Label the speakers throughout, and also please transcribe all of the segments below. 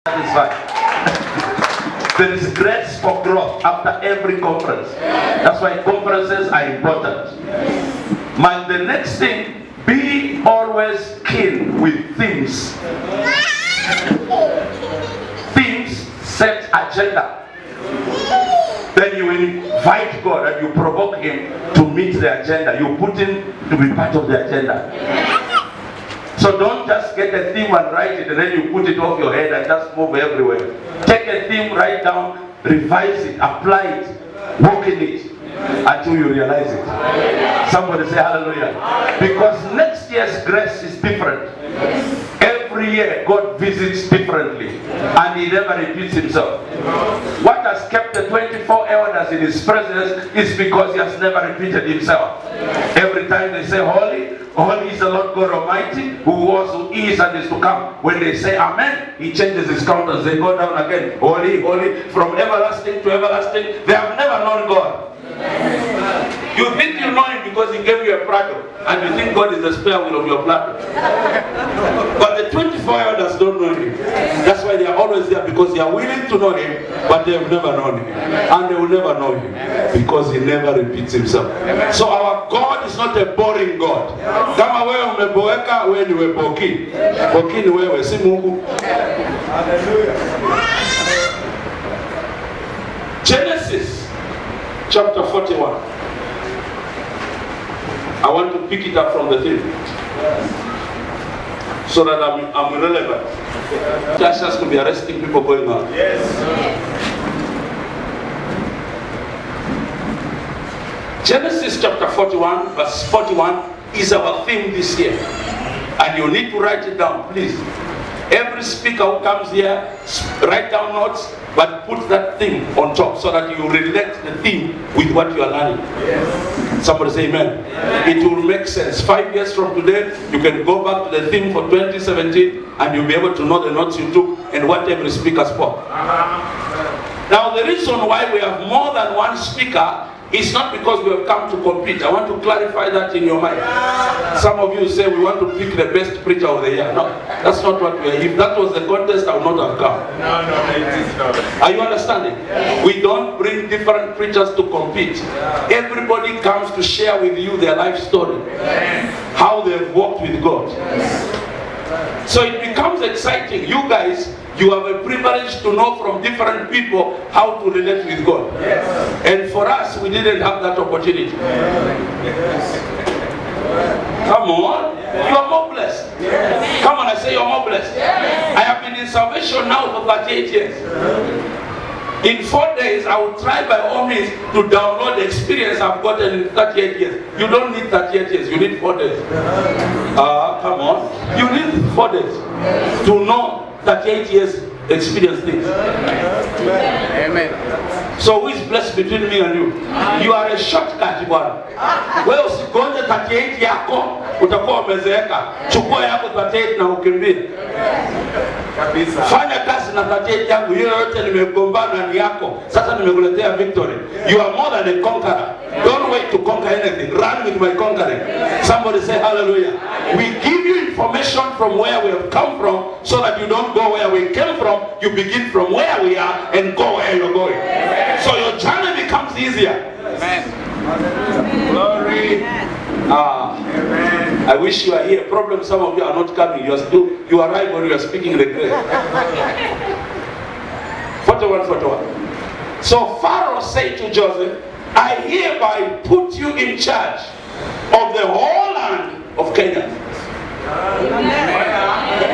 Speaker 1: There is grace for growth after every conference. That's why conferences are important. The next thing, be always keen with themes. Themes set agenda. Then you invite God and you provoke him to meet the agenda. You put him to be part of the agenda. So don't just get a theme and write it and then you put it off your head and just move everywhere. Take a theme, write down, revise it, apply it, walk in it until you realize it. Somebody say hallelujah. Because next year's grace is different. Every year God visits differently and he never repeats himself. What has kept the 24 elders in his presence is because he has never repeated himself. Every time they say holy, holy is the Lord God Almighty, who was, who is, and is to come. When they say amen, he changes his countenance. They go down again. Holy, holy, from everlasting to everlasting. They have never known God. You think you know him because he gave you a platter, and you think God is the spare wheel of your platter. But the 24 elders don't know him. That's why they are always there, because they are willing to know him, but they have never known him. And they will never know him because he never repeats himself. So our God is not a boring God. Kama wewe umeboeka, wewe ni weboki. Boki ni wewe, si Mungu. Genesis chapter 41. I want to pick it up from the theme so that I'm relevant. Just has to be arresting people going on. Yes. Genesis chapter 41 verse 41 is our theme this year. And you need to write it down, please. Every speaker who comes here, write down notes, but put that theme on top so that you relate the theme with what you are learning. Yes. Somebody say amen. Yes. It will make sense. 5 years from today, you can go back to the theme for 2017 and you'll be able to know the notes you took and what every speaker spoke. Now the reason why we have more than one speaker is not because we have come to compete. I want to clarify that in your mind. Some of you say we want to pick the best preacher of the year. No, that's not what we are. If that was the contest, I would not have come. No, it is not. Are you understanding? Yes. We don't bring different preachers to compete. Everybody comes to share with you their life story. Yes. How they've walked with God. Yes. So it becomes exciting. You guys, you have a privilege to know from different people how to relate with God. Yes. And for us, we didn't have that opportunity. Yes. Come on. Yes. You are more blessed. Yes. Come on, I say you're more blessed. Yes. I have been in salvation now for 38 years. In 4 days, I will try by all means to download the experience I've gotten in 38 years. You don't need 38 years, you need 4 days. Come on. You need 4 days to know 38 years experience things. Amen. So who is blessed between me and you? You are a shortcut bwana. Wewe usigonje 38 yako utakuwa umezeeka. Chukua yako 38 na ukimbie. Kabisa. Fanya kazi na 38 yangu, hiyo yote nimegombana ni yako. Sasa nimekuletea victory. You are more than a conqueror. Don't wait to conquer anything. Run with my conquering. Somebody say hallelujah. We give you information from where we have come from so that you don't go where we came from. You begin from where we are and go where you're going. So your journey becomes easier. Amen. Glory. Amen. I wish you are here. Problem, some of you are not coming. You arrive when you are speaking the grace. 41. So Pharaoh said to Joseph, I hereby put you in charge of the whole land of Kenya.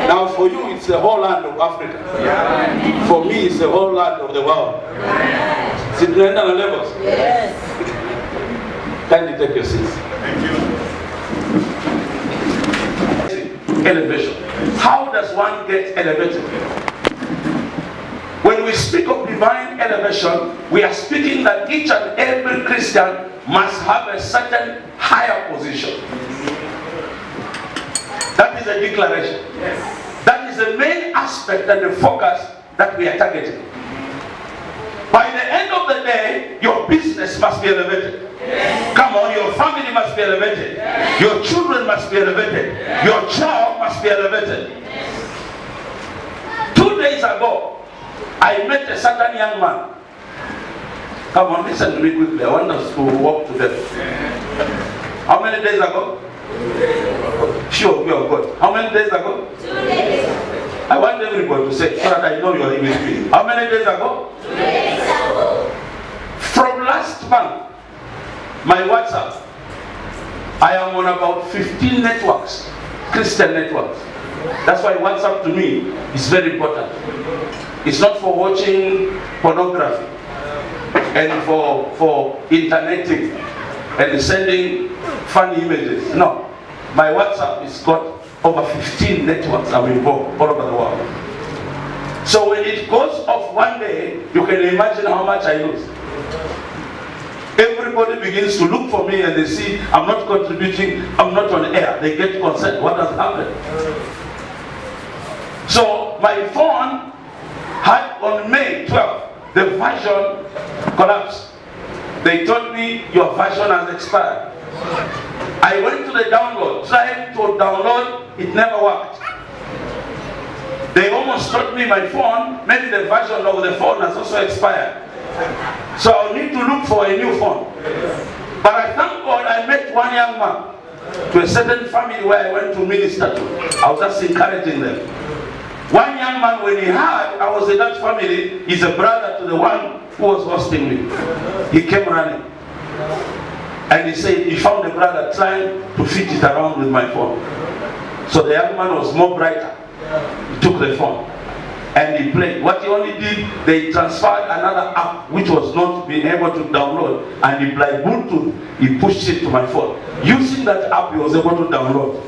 Speaker 1: Now for you it's the whole land of Africa. For me it's the whole land of the world. Situated on levels. Yes. Kindly take your seats. Thank you. Elevation. How does one get elevated? When we speak of divine elevation, we are speaking that each and every Christian must have a certain higher position. That is a declaration. Yes. That is the main aspect and the focus that we are targeting. By the end of the day, your business must be elevated. Yes. Come on, your family must be elevated. Yes. Your children must be elevated. Yes. Your job must be elevated. Yes. 2 days ago, I met a certain young man. Come on, listen to me quickly. I want us to walk together. How many days ago? Sure, we are good. How many days ago?
Speaker 2: 2 days.
Speaker 1: I want everybody to say, so that I know you are with me. How many days ago?
Speaker 2: 2 days ago.
Speaker 1: From last month, my WhatsApp, I am on about 15 networks, Christian networks. That's why WhatsApp to me is very important. It's not for watching pornography and for interneting and sending funny images. No. My WhatsApp has got over 15 networks I'm involved all over the world. So when it goes off one day, you can imagine how much I lose. Everybody begins to look for me and they see I'm not contributing, I'm not on air. They get concerned. What has happened? So my phone had on May 12th, the version collapsed. They told me your version has expired. I went to the download, tried to download, it never worked. They almost told me my phone, maybe the version of the phone has also expired. So I'll need to look for a new phone. But I thank God I met one young man to a certain family where I went to minister to. I was just encouraging them. One young man, when he heard I was in that family, he's a brother to the one who was hosting me. He came running. And he said he found the brother trying to fit it around with my phone. So the young man was more brighter. He took the phone and he played. What he only did, they transferred another app which was not being able to download, and he applied Bluetooth, he pushed it to my phone. Using that app, he was able to download.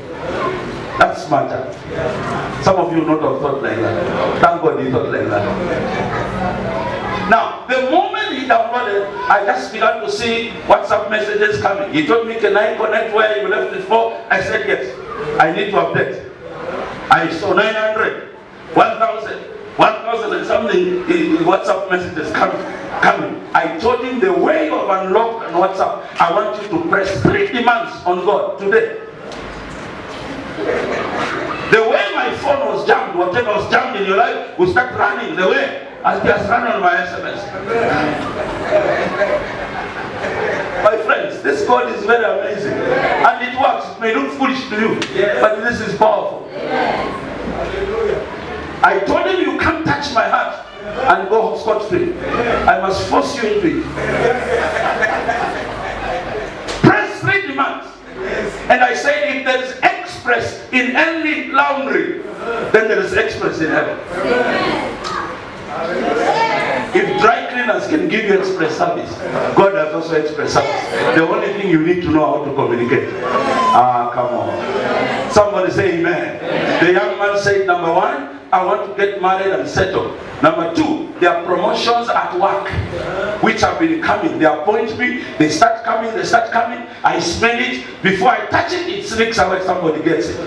Speaker 1: That's smarter. Some of you not have thought like that. Thank God he thought like that. Now, the moment he downloaded, I just began to see WhatsApp messages coming. He told me, can I connect where you left it for? I said, yes. I need to update. I saw 900, 1,000, 1,000 and something WhatsApp messages coming. I told him the way you have unlocked on WhatsApp, I want you to press 3 demands on God today. The way my phone was jammed, whatever was jammed in your life, will start running the way I just run on my SMS. My friends, this God is very amazing. And it works. It may look foolish to you, but this is powerful. I told him you can't touch my heart and go scot-free. I must force you into it. Press 3 demands. And I said, if there is express in any laundry, then there is express in heaven. If dry cleaners can give you express service, God has also express service. The only thing you need to know how to communicate. Come on. Somebody say amen. The young man said, number 1, I want to get married and settle. Number 2, there are promotions at work which have been coming. They appoint me, they start coming. I smell it. Before I touch it, it sneaks away, somebody gets it.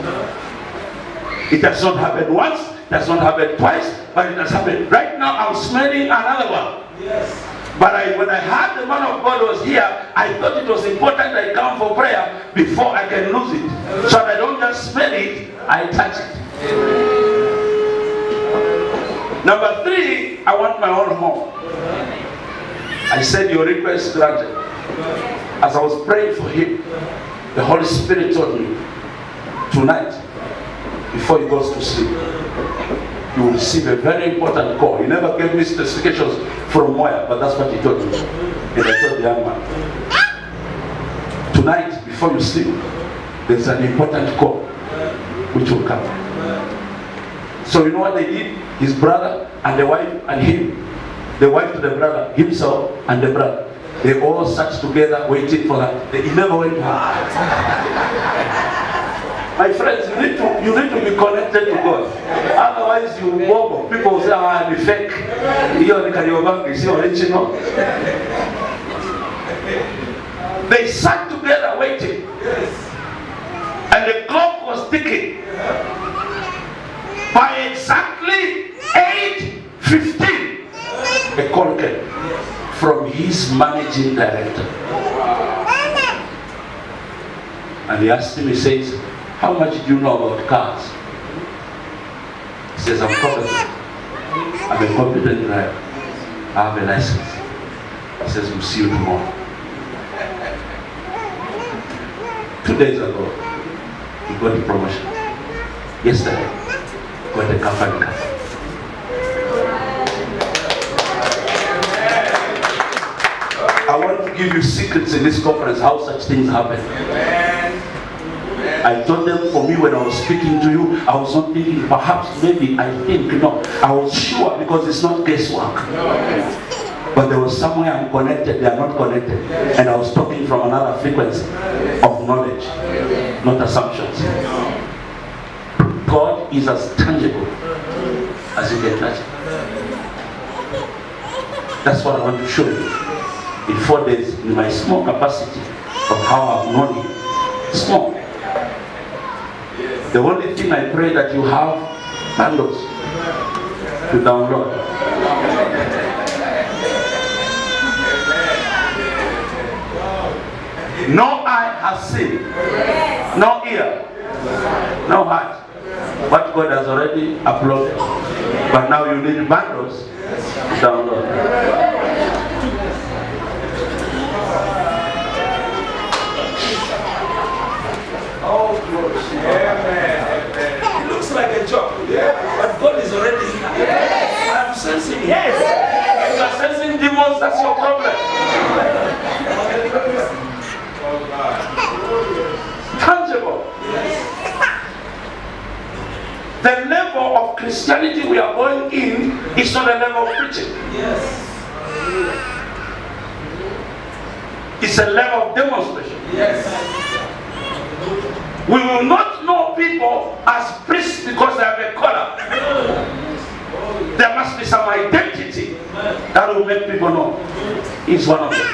Speaker 1: It has not happened once, it has not happened twice, but it has happened. Right now, I'm smelling another one. Yes. But when I heard the man of God was here, I thought it was important I come for prayer before I can lose it. So I don't just smell it, I touch it. Number 3, I want my own home. I said, your request granted. As I was praying for him, the Holy Spirit told me, tonight, before he goes to sleep, you will receive a very important call. He never gave me specifications from where, but that's what he told me. And I told the young man, tonight, before you sleep, there's an important call which will come. So you know what they did? His brother and the wife and him. The wife to the brother, himself and the brother. They all sat together waiting for her. He never went to her. My friends, you need to be connected to God. Otherwise you wobble. People will say, I'm fake. You're original. They sat together waiting. And the clock was ticking. By exactly 8:15, a call came from his managing director. And he asked him, he says, how much do you know about cars? He says, I'm covered. I'm a competent driver. I have a license. He says, we'll see you tomorrow. 2 days ago, he got a promotion. Yesterday, he got a company car. I want to give you secrets in this conference how such things happen. I told them, for me, when I was speaking to you, I was not thinking, perhaps, maybe, I think, no. I was sure because it's not guesswork. But there was somewhere I'm connected, they are not connected. And I was talking from another frequency of knowledge, not assumptions. God is as tangible as you can touch it. That's what I want to show you. In 4 days, in my small capacity of how I've known you. Small. The only thing I pray that you have bundles to download. No eye has seen, no ear, no heart. What God has already uploaded. But now you need bundles to download. Oh, glory. It looks like a joke, but God is already here. I'm sensing it. Yes. If you are sensing demons, that's your problem. Tangible. The level of Christianity we are going in is not a level of preaching. Yes. It's a level of demonstration. Yes. We will not know people as priests because they have a collar. There must be some identity that will make people know. He's one of them.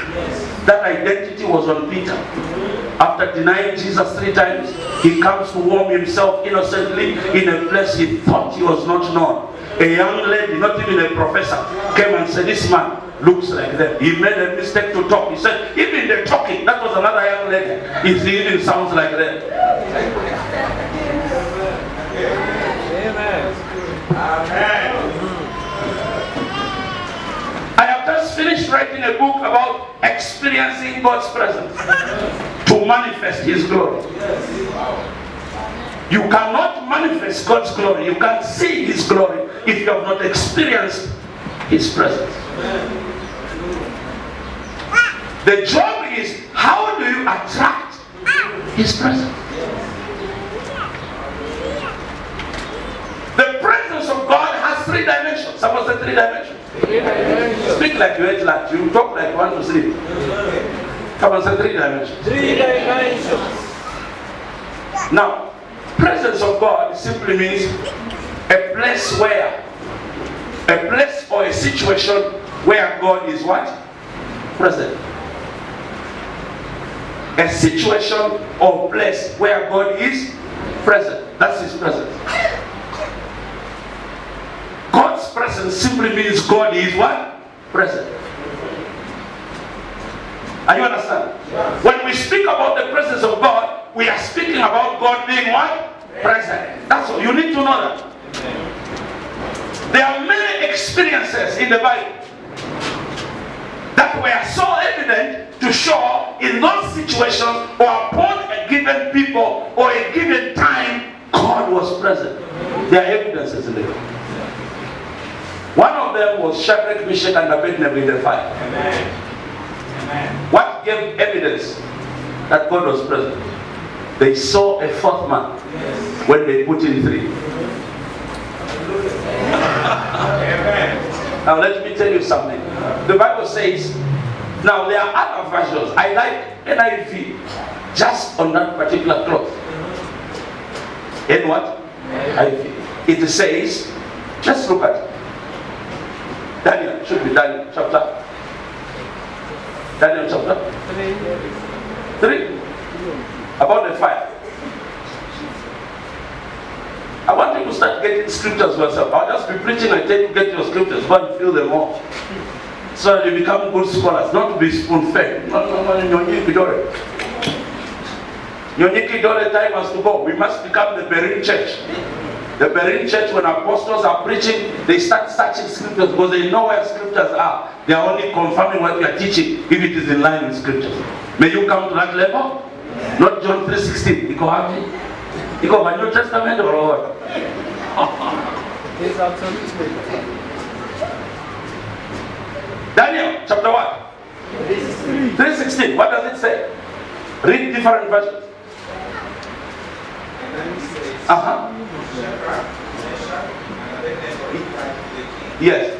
Speaker 1: That identity was on Peter. After denying Jesus 3 times, he comes to warm himself innocently in a place he thought he was not known. A young lady, not even a professor, came and said, this man looks like that. He made a mistake to talk. He said, even the talking, that was another young lady. It even sounds like that. Amen. Amen. I have just finished writing a book about experiencing God's presence to manifest His glory. You cannot manifest God's glory, you can't see His glory if you have not experienced His presence. The job is, how do you attract His presence? The presence of God has 3 dimensions. Someone said 3 dimensions. Speak like you ate lunch. You talk like you want to sleep. Come on, say 3 dimensions. 3 dimensions. Now, presence of God simply means a place where, a place or a situation where God is what? Present. A situation or place where God is present. That's His presence. God's presence simply means God is what? Present. Are you understand? When we speak about the presence of God, we are speaking about God being what? Present. That's all. You need to know that. There are many experiences in the Bible that were so evident to show in those situations or upon a given people or a given time, God was present. There are evidences in the Bible. One of them was Shadrach, Meshach, and Abednego in the fire. Amen. Amen. What gave evidence that God was present? They saw a 4th man when they put in 3. Amen. Now let me tell you something. The Bible says, now there are other versions. I like NIV just on that particular cloth. In what? NIV. It says, just look at it. Daniel, should be Daniel chapter. Daniel chapter 3. About the fire. I want you to start getting scriptures yourself. I'll just be preaching and tell you get your scriptures, go and fill them all. So that you become good scholars, not to be spoon-fed. No, Nyonyi Kidore time has to go. We must become the Berean church. The Berean church, when apostles are preaching, they start searching scriptures because they know where scriptures are. They are only confirming what you are teaching if it is in line with scriptures. May you come to that level? Not John 3:16. You go happy? You go by New Testament or what?
Speaker 3: Yes, absolutely.
Speaker 1: Daniel, chapter what? 3:16. What does it say? Read different versions. Yes.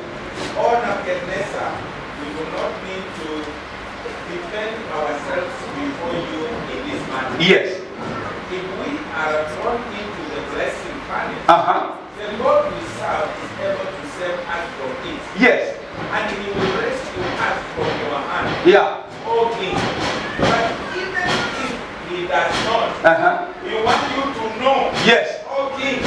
Speaker 4: Oh, Nebuchadnezzar, we do not need to defend ourselves before you in this matter.
Speaker 1: Yes.
Speaker 4: If we are thrown into the blessing furnace, the Lord we serve is able to save us from it.
Speaker 1: Yes.
Speaker 4: And He will rescue us from your hand.
Speaker 1: Yeah.
Speaker 4: O King. But even if He does not, we want you to know,
Speaker 1: Yes.
Speaker 4: O King,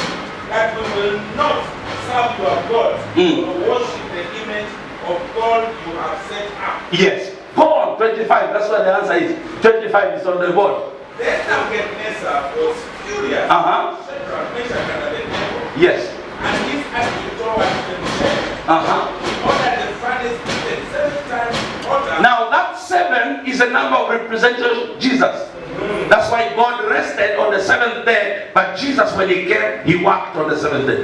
Speaker 4: that we will not serve your God or worship the image of God you have set up.
Speaker 1: Yes. Go on, 25. That's what the answer is. 25 is on the board.
Speaker 4: Then Nebuchadnezzar was furious. Shadrach, Meshach, and Abednego.
Speaker 1: Yes.
Speaker 4: And his attitude towards themselves. He ordered the furnace heated 7 times hotter.
Speaker 1: Now that 7 is a number of representation of Jesus. That's why God rested on the 7th day, but Jesus, when He came, He worked on the 7th day.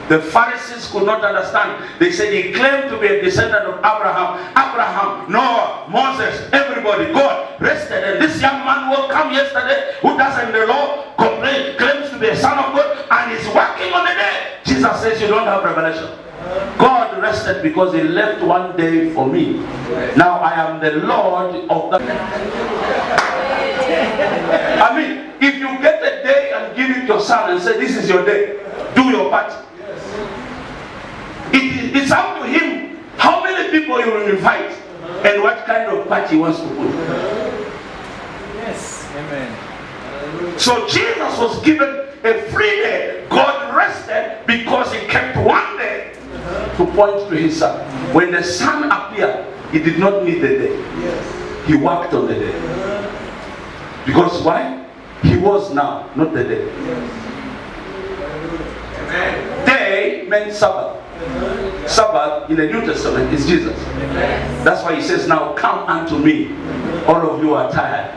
Speaker 1: The Pharisees could not understand. They said He claimed to be a descendant of Abraham. Abraham, Noah, Moses, everybody. God rested. And this young man who came yesterday, who doesn't the law, claims to be a son of God, and is working on the day. Jesus says you don't have revelation. God rested because He left one day for me. Now I am the Lord of the... I mean, if you get a day and give it to your son and say this is your day, do your part. It's up to him how many people he will invite and what kind of party he wants to put.
Speaker 3: Yes. Amen.
Speaker 1: So Jesus was given a free day. God rested because He kept one day to point to His Son. When the Son appeared, He did not need the day. He worked on the day. Because why? He was now, not the day. Day meant Sabbath. Sabbath in the New Testament is Jesus. That's why He says, now come unto me, all of you are tired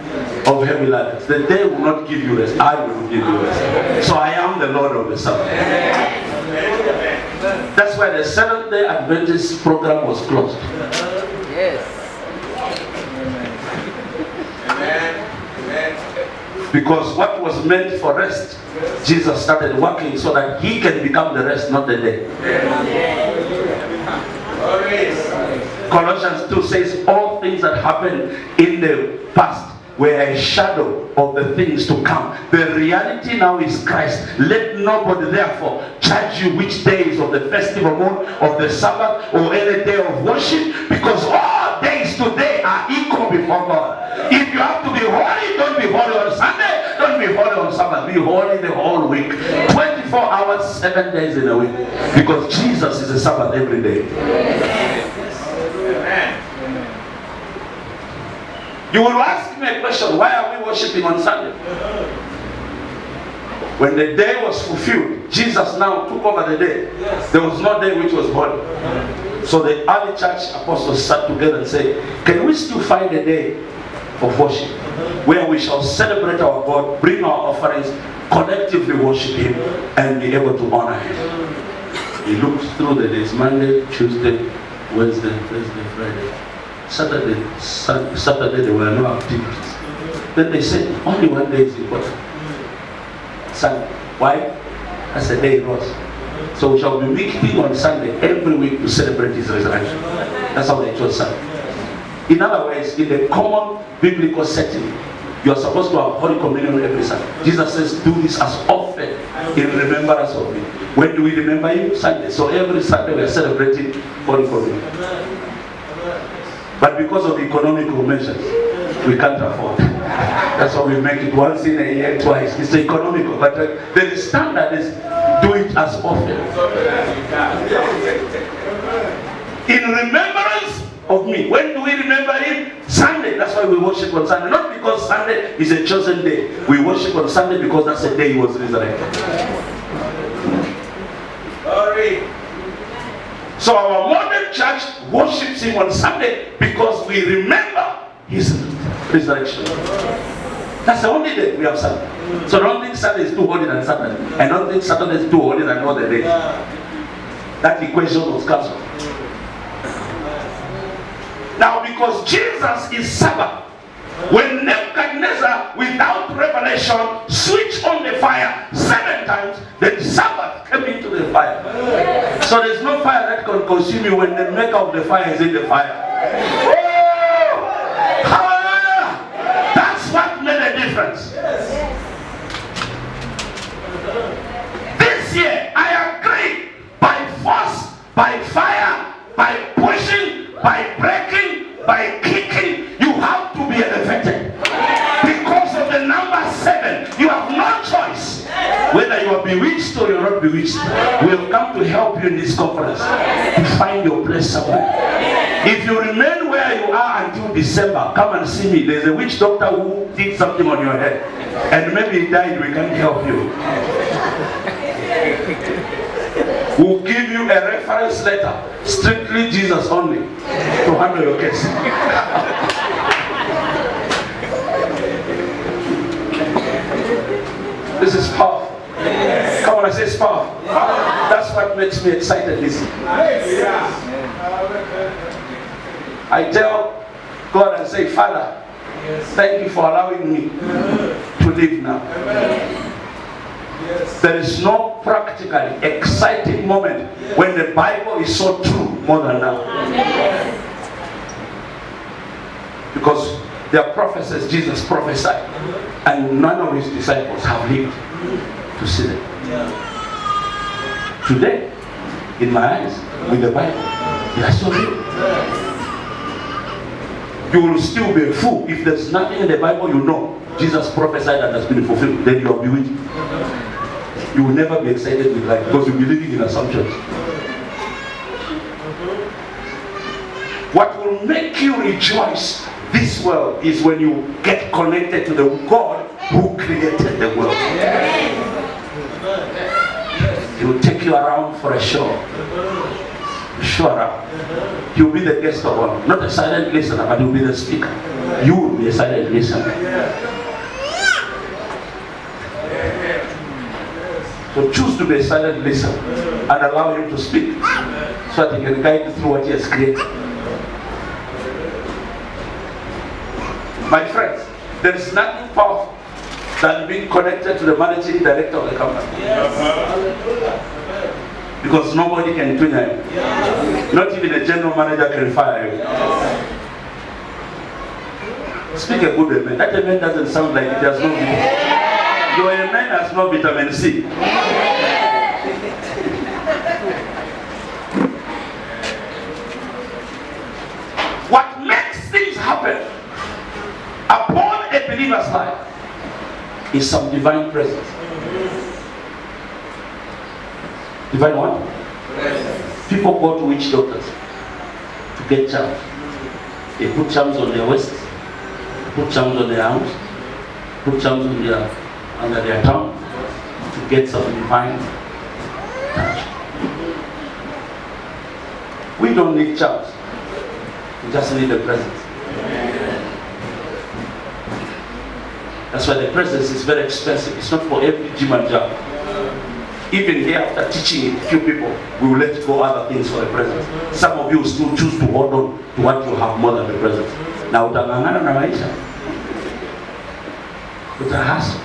Speaker 1: of heavy laden. The day will not give you rest, I will give you rest. So I am the Lord of the Sabbath. That's why the Seventh Day Adventist program was closed.
Speaker 3: Yes.
Speaker 1: Because what was meant for rest, Jesus started working so that He can become the rest, not the day. Colossians 2 says all things that happened in the past were a shadow of the things to come. The reality now is Christ. Let nobody therefore charge you which days of the festival moon, of the Sabbath, or any day of worship, because all days today are equal before God. If you have to be holy, don't be holy on Sunday, don't be holy on Sabbath. Be holy the whole week. 24 hours, 7 days in a week. Because Jesus is a Sabbath every day. You will ask me a question, why are we worshiping on Sunday? When the day was fulfilled, Jesus now took over the day. There was no day which was holy. So the early church apostles sat together and said, can we still find a day of worship where we shall celebrate our God, bring our offerings, collectively worship Him, and be able to honor Him? He looked through the days, Monday, Tuesday, Wednesday, Thursday, Friday. Saturday there were no activities. Then they said only one day is important. Sunday. Why? That's the day it was. So we shall be meeting on Sunday every week to celebrate His resurrection. That's how they chose Sunday. In other words, in the common biblical setting, you are supposed to have Holy Communion every Sunday. Jesus says, do this as often in remembrance of me. When do we remember Him? Sunday. So every Sunday we are celebrating Holy Communion. But because of economical measures, we can't afford. That's why we make it once in a year, twice. It's economical. But the standard is do it as often. In remembrance of me. When do we remember Him? Sunday. That's why we worship on Sunday. Not because Sunday is a chosen day. We worship on Sunday because that's the day He was resurrected. So our modern church worships him on Sunday because we remember his resurrection. That's the only day we have Sunday. So don't think Sunday is too holy than Saturday. And don't think Saturday is too holy than other days. That equation was cancelled. Now because Jesus is Sabbath, when Nebuchadnezzar, without revelation, switched on the fire 7 times, the Sabbath came into the fire. So there's no fire that can consume you when the maker of the fire is in the fire. Oh! Hallelujah! That's what made a difference. This year, I agree, by force, by fire, by pushing, by breaking, by kicking, you have to be elevated. Because of the number 7, you have no choice. Whether you are bewitched or you're not bewitched, we have come to help you in this conference to find your place somewhere. If you remain where you are until December, come and see me. There's a witch doctor who did something on your head. And maybe he died, we can't help you. We'll give you a reference letter, strictly Jesus only, to handle your case. This is powerful. Come on, I say it's powerful. That's what makes me excited. Listen. I tell God and say, Father, thank you for allowing me to live now. There is no practically exciting moment when the Bible is so true more than now. Because there are prophecies Jesus prophesied, and none of his disciples have lived to see them. Today, in my eyes, with the Bible, they are so real. You will still be a fool if there's nothing in the Bible you know Jesus prophesied that has been fulfilled. Then you are bewitched. You will never be excited with life because you'll be living in assumptions. What will make you rejoice this world is when you get connected to the God who created the world. He will take you around for a show. Show around. He will be the guest of honor. Not a silent listener, but he will be the speaker. You will be a silent listener. So choose to be a silent listener and allow him to speak so that he can guide you through what he has created. My friends, there is nothing powerful than being connected to the managing director of the company. Because nobody can twin him. Not even a general manager can fire you. Speak a good amen. That amen doesn't sound like it has no vitamin. Your amen has no vitamin C. What makes things happen upon a believer's life is some divine presence. Divine what? People go to witch doctors to get charms. They put charms on their waist, put charms on their arms, put charms on their under their tongue to get some divine touch. We don't need charms. We just need the presence. That's why the presence is very expensive. It's not for every gym and job. Even here, after teaching a few people, we will let go other things for the presence. Some of you still choose to hold on to what you have more than the presence. Now, utangangana na maisha. Utahaswa.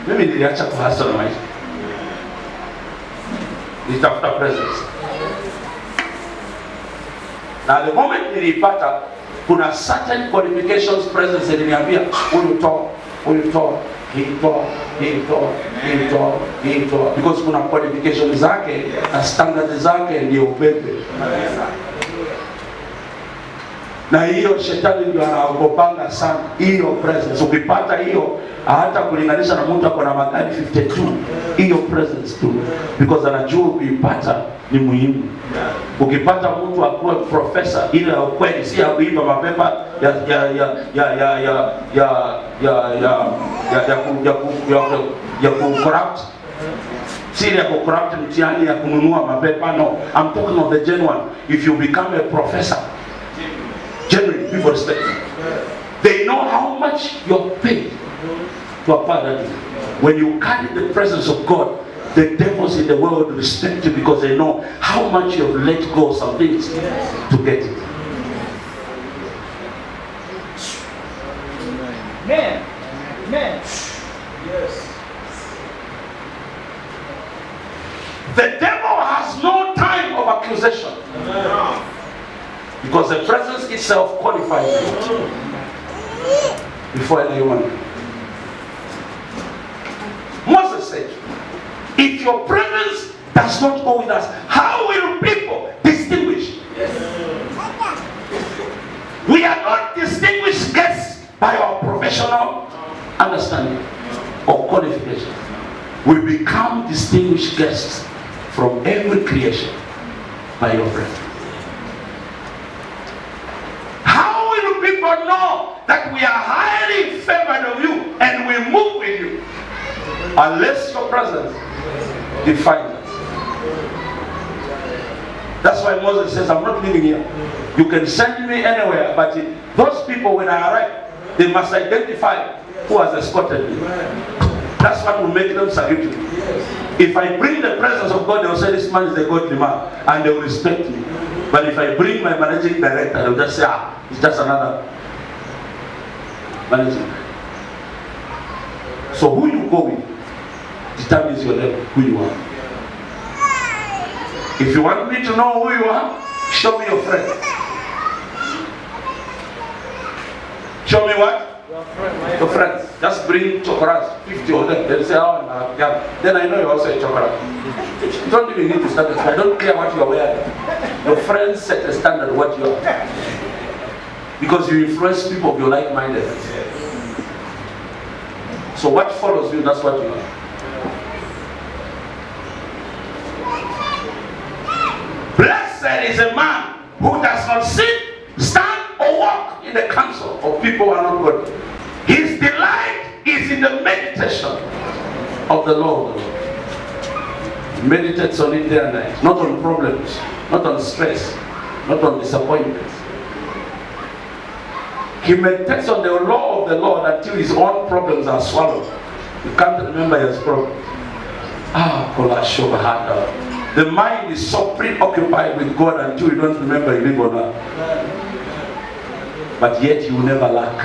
Speaker 1: Mimi niliacha kuhaswa na maisha. Nitafuta presence. Now, the moment nilipata, kuna certain qualifications presence iliniambia, huyu toa. Because kuna qualifications zake na standards zake ndio pepe. Na hiyo shetani ndio anaogopanga sana hiyo presence. Ukipata hiyo hata kulinganisha na mtu akona magari 52, hiyo presence tu, because anajua kuipata ni muhimu. Ukipata mtu akuwe professor ile ya kweli, si ya kuiba mapepa ya corrupt, Siri ya kucorrupt mtihani ya kununua mapepa. No, I'm talking of the genuine. If you become a professor, genuine, people respect you. They know how much you're paid to acquire that. When you carry the presence of God, the devils in the world respect you because they know how much you've let go of some things to get it.
Speaker 3: Man. Yes.
Speaker 1: The devil has no time of accusation because the presence itself qualifies you before anyone. Moses said, if your presence does not go with us, how will people distinguish? We are not distinguished guests by our professional understanding or qualification. We become distinguished guests from every creation by your presence. How will people know that we are highly favored of you and we move with you? Unless your presence defines us. That's why Moses says, I'm not living here. You can send me anywhere, but those people, when I arrive, they must identify who has escorted me. That's what will make them salute you. If I bring the presence of God, they will say, this man is a godly man, and they will respect me. But if I bring my managing director, they will just say, it's just another managing director. So who you go with determines your level, who you are. If you want me to know who you are, show me your friend. Show me what? Your friends. Just bring chocolate, 50 of them. They'll say, oh, yeah. Then I know you're also a chocolate. You don't even need to start it. I don't care what you are wearing. Your friends set the standard of what you are. Because you influence people of your like-mindedness. So what follows you, that's what you are. Blessed is a man who does not sit, stand, or walk in the council of people who are not good. His delight is in the meditation of the Lord. He meditates on it day and night. Not on problems, not on stress, not on disappointments. He meditates on the law of the Lord until his own problems are swallowed. You can't remember his problems. The mind is so preoccupied with God until you don't remember you live or not. But yet you will never lack.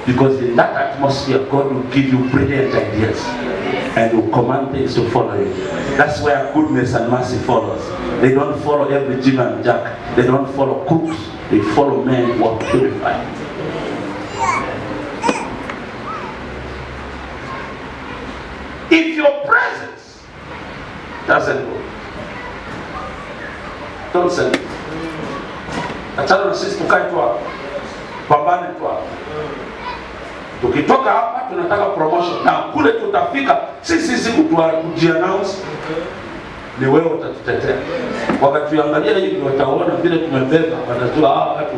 Speaker 1: Because in that atmosphere, God will give you brilliant ideas and will command things to follow you. That's where goodness and mercy follows. They don't follow every Jim and Jack. They don't follow crooks. They follow men who are purified. If your presence doesn't go, don't send it. Achana na sisi tukae tu hapa. Pambane tu hapa. Tukitoka hapa tunataka promotion. Na kule tutafika sisi kujiannounce ni wewe utatutetea. Wakati tuangalia hivi wataona vile tumebeba watajua watu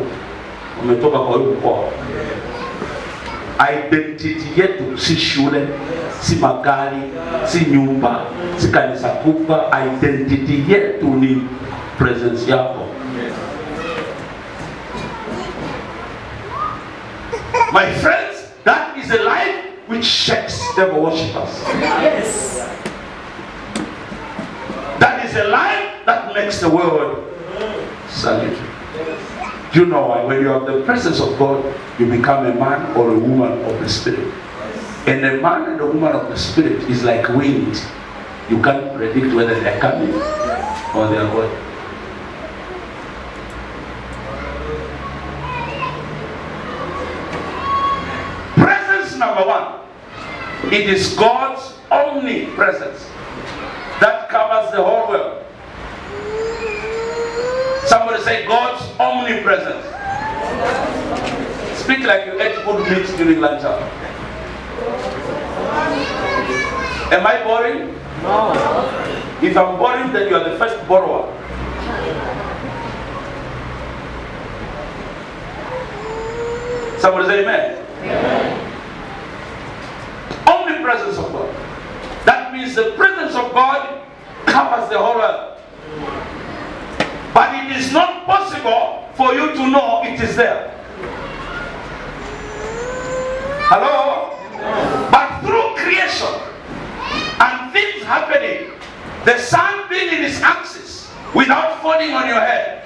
Speaker 1: wametoka kwa huko kwao. Identity yetu si shule, si magari, si nyumba, si kanisa kubwa. Identity yetu ni presence yako. My friends, that is a life which shakes devil worshippers.
Speaker 3: Yes.
Speaker 1: That is a life that makes the world salute you. You know why? When you have the presence of God, you become a man or a woman of the Spirit. And a man and a woman of the Spirit is like wind. You can't predict whether they are coming or they are going. Presence number one. It is God's omnipresence that covers the whole world. Somebody say God's omnipresence. Speak like you ate good meat during lunch hour. Am I boring?
Speaker 3: No.
Speaker 1: If I'm boring, then you are the first borrower. Somebody say amen. Amen. Omnipresence of God. That That means the presence of God covers the whole earth. But it is not possible for you to know it is there. Hello? But through creation and things happening, the sun being in its axis without falling on your head,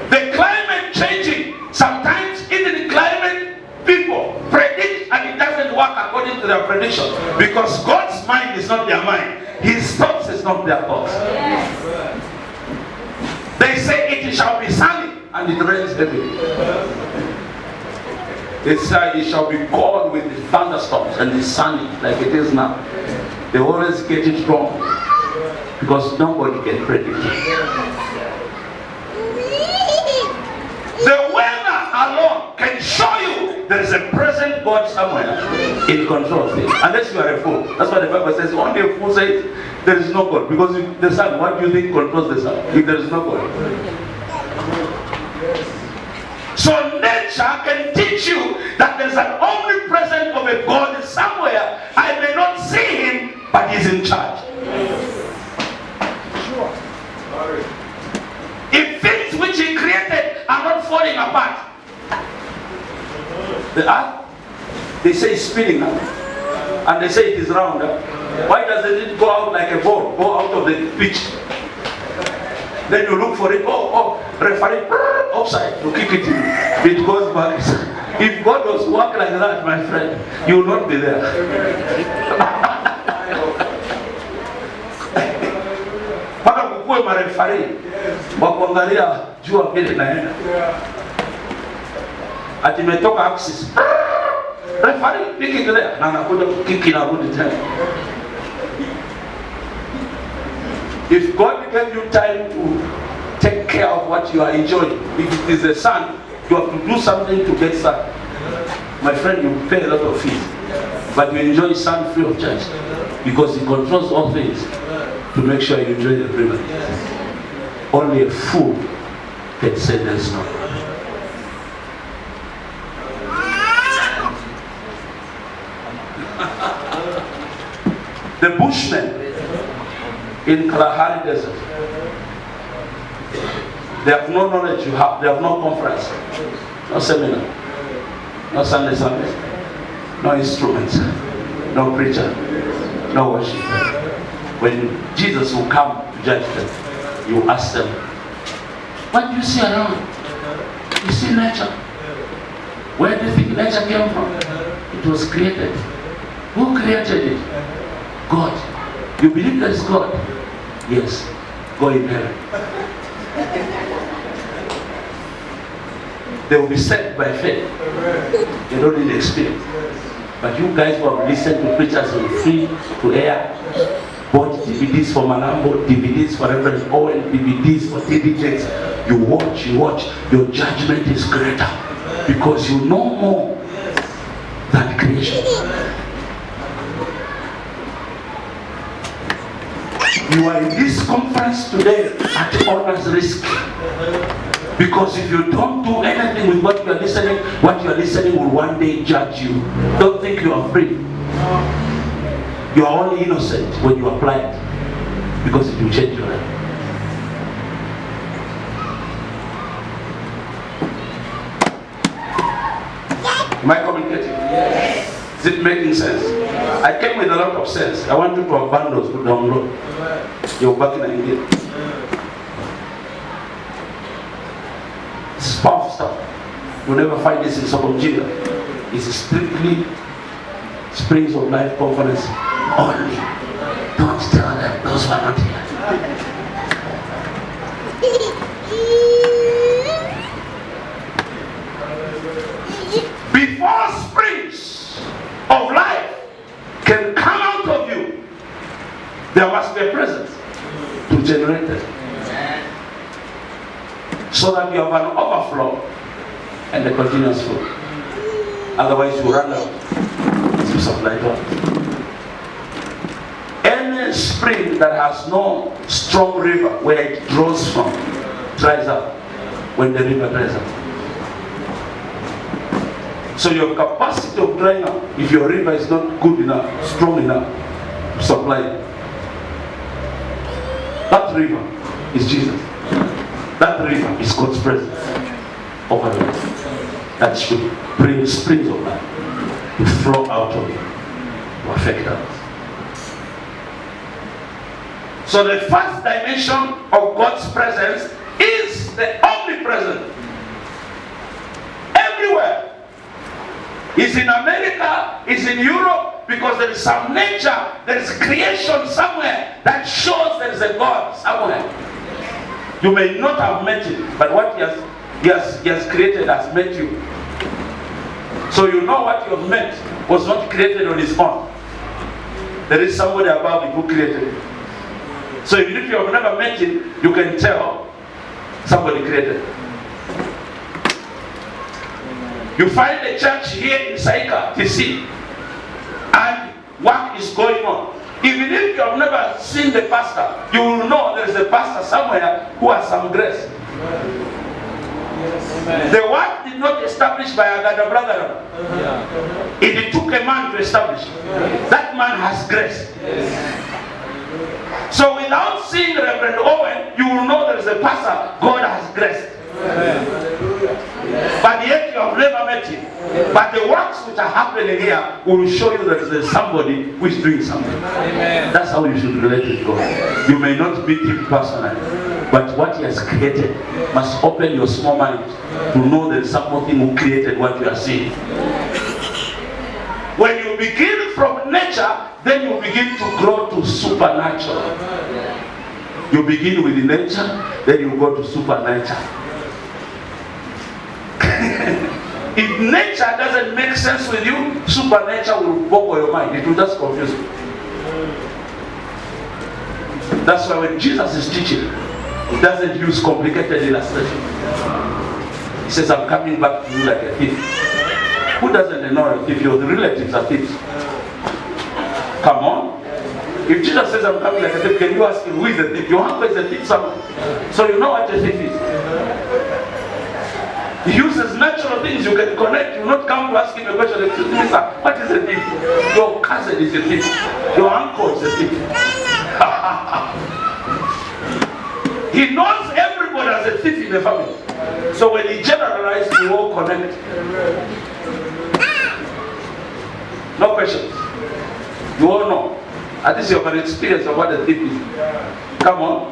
Speaker 1: the climate changing, sometimes even climate people predict and it doesn't work according to their prediction, because God's mind is not their mind, His thoughts is not their thoughts. They say it shall be sunny and it rains heavily. They say it shall be cold with the thunderstorms and it's sunny like it is now. They always get it wrong because nobody can predict it. The weather alone can show you there is a present God somewhere in control of things. Unless you are a fool. That's why the Bible says only a fool says there is no God. Because if the sun, what do you think controls the sun? If there is no God. So nature can teach you that there is an omnipresent of a God somewhere. I may not see Him, but He's in charge. If things which He created are not falling apart, the earth, they say it's spinning now, and they say it is round. Why doesn't it go out like a ball, go out of the pitch? Then you look for it, referee, offside, you kick it in. It goes back. If God was working like that, my friend, you will not be there. Paka kukue marefari wakuangalia jua vile naenda ati imetoka axis refari piki kile na anakuja kiki na rudi tena. If God gave you time to take care of what you are enjoying, if it is the sun, you have to do something to get sun. My friend, you pay a lot of fees, but you enjoy sun free of charge because He controls all things to make sure you enjoy the privilege. Only a fool can say there's no. The Bushmen in Kalahari Desert, they have no knowledge, they have no conference, no seminar, no Sunday service, no instruments, no preacher, no worship. When Jesus will come to judge them, you ask them, what do you see around? You see nature. Where do you think nature came from? It was created. Who created it? God. You believe there is God? Yes. Go in heaven. They will be saved by faith. They don't need experience. But you guys who have listened to preachers on free to air, bought DVDs for Malambo, DVDs for Reverend Owen, DVDs for TDJs, you watch, your judgment is greater because you know more than creation. You are in this conference today at honest risk. Because if you don't do anything with what you are listening will one day judge you. Don't think you are free. You are only innocent when you apply it. Because it will change your life. Am I communicating? Yes. Is it making sense? I came with a lot of sense. I want you to abandon those to download. You're back in India. It's powerful stuff. You'll never find this in Sokomjinga. It's strictly Springs of Life conference only. Don't tell them those who are not here. Before springs of life can come out of you, there must be a presence to generate it. So that you have an overflow and a continuous flow. Otherwise you run out to supply God. Any spring that has no strong river where it draws from dries up when the river dries up. So your capacity of drying up, if your river is not good enough, strong enough to supply it, that river is Jesus. That river is God's presence over the earth. That should bring springs of life to flow out of it, to affect others. So the first dimension of God's presence is the omnipresent. Everywhere. It's in America, it's in Europe, because there is some nature, there is creation somewhere that shows there is a God somewhere. You may not have met him, but what he has created has met you. So you know what you have met was not created on his own. There is somebody above him who created it. So even if you have never met him, you can tell somebody created it. You find a church here in Museka, TC, and work is going on. Even if you have never seen the pastor, you will know there is a pastor somewhere who has some grace. The work did not establish by Agada brother. It took a man to establish. That man has grace. So without seeing Reverend Owen, you will know there is a pastor God has graced. But yet you have never met him. But the works which are happening here will show you that there is somebody who is doing something. That's how you should relate with God. You may not meet him personally, but what he has created must open your small mind to know there is something who created what you are seeing. When you begin from nature, then you begin to grow to supernatural. You begin with nature, then you go to supernatural. If nature doesn't make sense with you, supernatural will boggle your mind. It will just confuse you. That's why when Jesus is teaching, he doesn't use complicated illustration. He says, I'm coming back to you like a thief. Who doesn't know a thief? Your relatives are thieves. Come on. If Jesus says, I'm coming like a thief, can you ask him, who is the thief? Your uncle is a thief somewhere. So you know what a thief is. He uses natural things you can connect. You not come to ask him a question. Excuse me, sir, what is a thief? Your cousin is a thief. Your uncle is a thief. He knows everybody as a thief in the family. So when he generalizes, we all connect. No questions. You all know. At least you have an experience of what a thief is. Come on.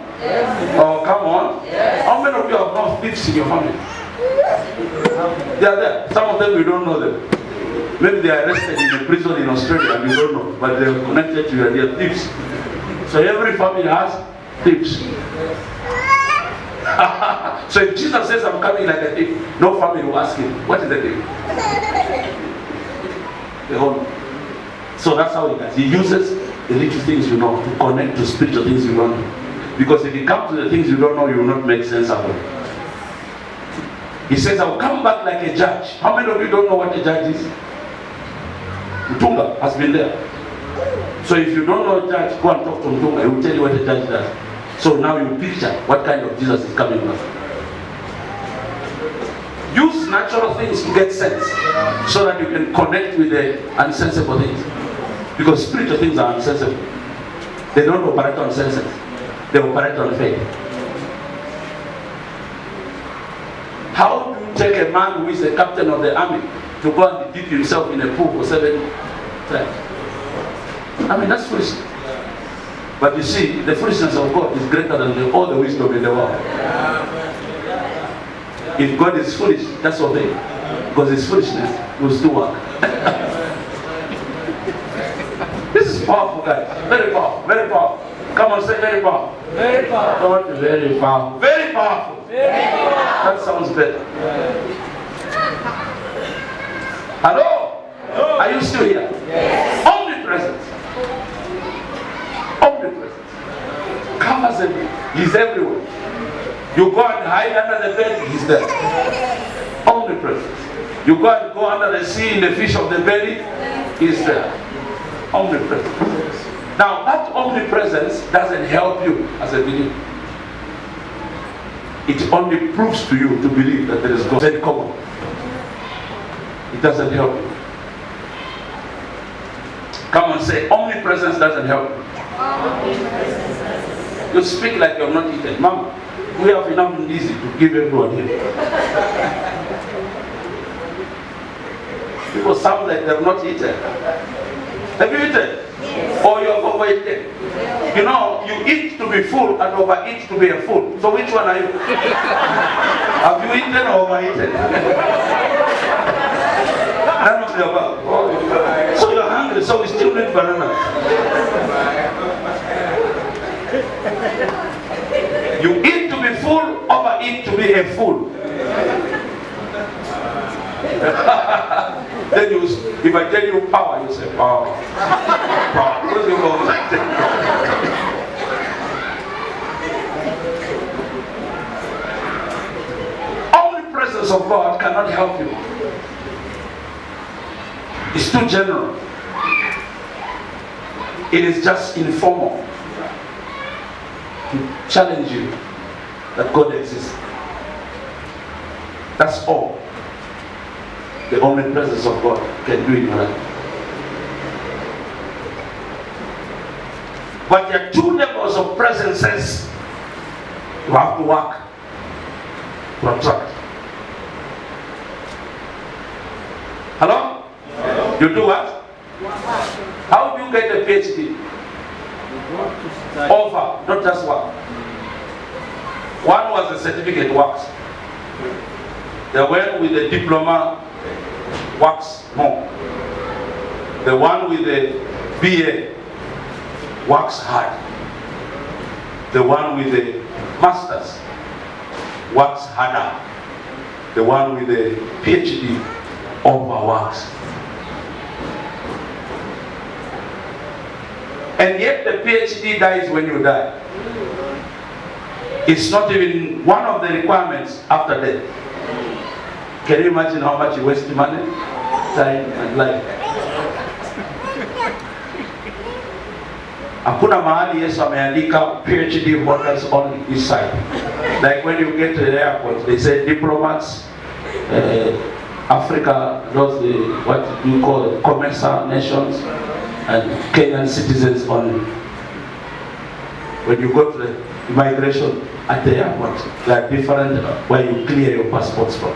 Speaker 1: Oh, come on. How many of you have known thieves in your family? They are there. Some of them we don't know them. Maybe they are arrested in a prison in Australia and we don't know. But they are connected to you and they are thieves. So every family has thieves. So if Jesus says I'm coming like a thief, no family will ask him, what is a thief? They all know. So that's how he does. He uses the little things you know to connect to spiritual things you don't know. Because if you come to the things you don't know, you will not make sense of it. He says, I will come back like a judge. How many of you don't know what a judge is? Mutunga has been there. So if you don't know a judge, go and talk to Mutunga. He will tell you what a judge does. So now you picture what kind of Jesus is coming back. Use natural things to get sense so that you can connect with the unsensible things. Because spiritual things are unsensible. They don't operate on senses. They operate on faith. How do you take a man who is the captain of the army to go and dip himself in a pool for 7 times? I mean, that's foolish. But you see, the foolishness of God is greater than all the wisdom in the world. If God is foolish, that's okay. Because his foolishness will still work. This is powerful, guys. Very powerful. Very powerful. Come on, say very powerful.
Speaker 3: Very powerful.
Speaker 1: Not very powerful. Very powerful.
Speaker 3: Very powerful.
Speaker 1: That sounds better. Hello?
Speaker 3: Hello?
Speaker 1: Are you still here?
Speaker 3: Yes.
Speaker 1: Omnipresent. Omnipresent. Covers everything. He's everywhere. You go and hide under the bed, he's there. Omnipresent. You go and go under the sea in the fish of the belly, he's there. Omnipresent. Now that omnipresence doesn't help you as a believer. It only proves to you to believe that there is God. Very common. it doesn't help you. Come on, say, omnipresence doesn't help you. You speak like you're not eaten. Mom, we have enough easy to give everyone here. People sound like they're not eaten. Have you eaten? Yes. Or you have overeaten? Yes. You know, you eat to be full and overeat to be a fool. So which one are you? Have you eaten or overeaten? None of the above. So you're hungry, so we still need bananas. You eat to be full, overeat to be a fool. Then you, if I tell you power, you say power. Power. Because you go like that. Omnipresence of God cannot help you. It's too general. It is just informal to challenge you that God exists. That's all the omnipresence of God can do in your life. But there are two levels of presences you have to work to attract. Hello? Hello? You do what? How do you get a PhD? Over, not just work. One was a certificate works. The one with the diploma works more. The one with the BA works hard. The one with the masters works harder. The one with the PhD overworks. And yet the PhD dies when you die. It's not even one of the requirements after death. Can you imagine how much you waste money, time, and life? Hakuna mahali Yesu ameandika PhD holders on his side. Like when you get to the airport, they say diplomats, Africa, those what you call Comesa nations, and Kenyan citizens only. When you go to the immigration at the airport, they are different where you clear your passports from.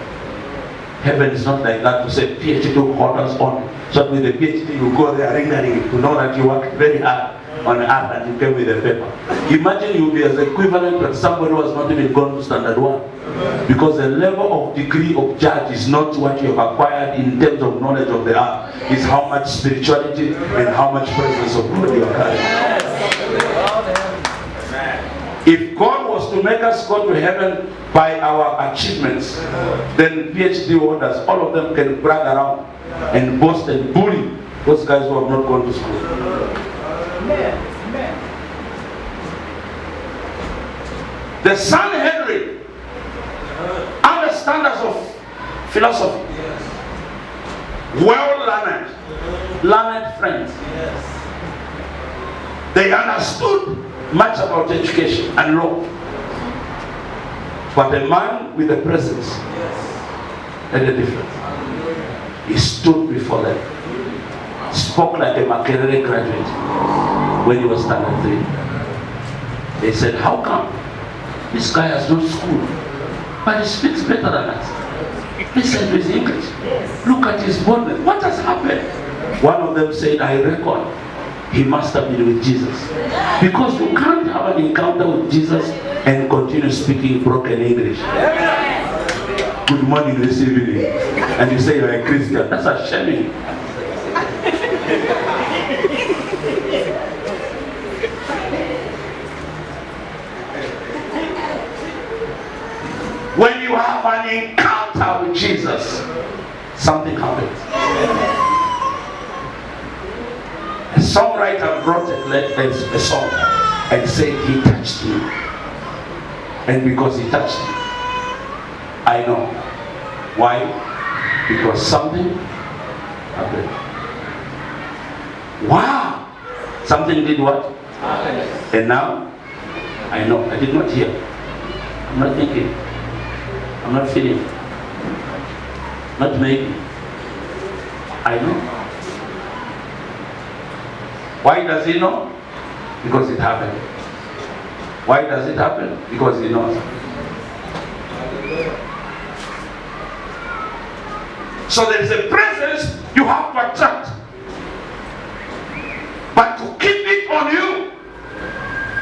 Speaker 1: Heaven is not like that to say PhD holders only. So with the PhD you go there ring to know that you worked very hard on earth and you came with a paper. Imagine you be as equivalent to somebody who has not even gone to standard 1. Because the level of degree of judge is not what you have acquired in terms of knowledge of the earth. It's how much spirituality and how much presence of God you are carrying. If God was to make us go to heaven by our achievements, then PhD holders, all of them can brag around and boast and bully those guys who have not gone to school. The son Henry understands of philosophy, well learned friends. They understood much about education and law. But a man with a presence had a difference. He stood before them, spoke like a Makerere graduate when he was standard 3. They said, how come this guy has no school, but he speaks better than us? Listen to his English. Look at his boldness. What has happened? One of them said, I reckon he must have been with Jesus. Because you can't have an encounter with Jesus and continue speaking broken English. Good morning this evening. And you say you're a Christian. That's a shame. When you have an encounter with Jesus, something happens. A songwriter wrote a song and said he touched me. And because he touched me, I know. Why? Because something happened. Wow! Something did what? And now, I know. I did not hear. I'm not thinking. I'm not feeling. Not maybe. I know. Why does he know? Because it happened. Why does it happen? Because he knows. So there is a presence you have to attract. But to keep it on you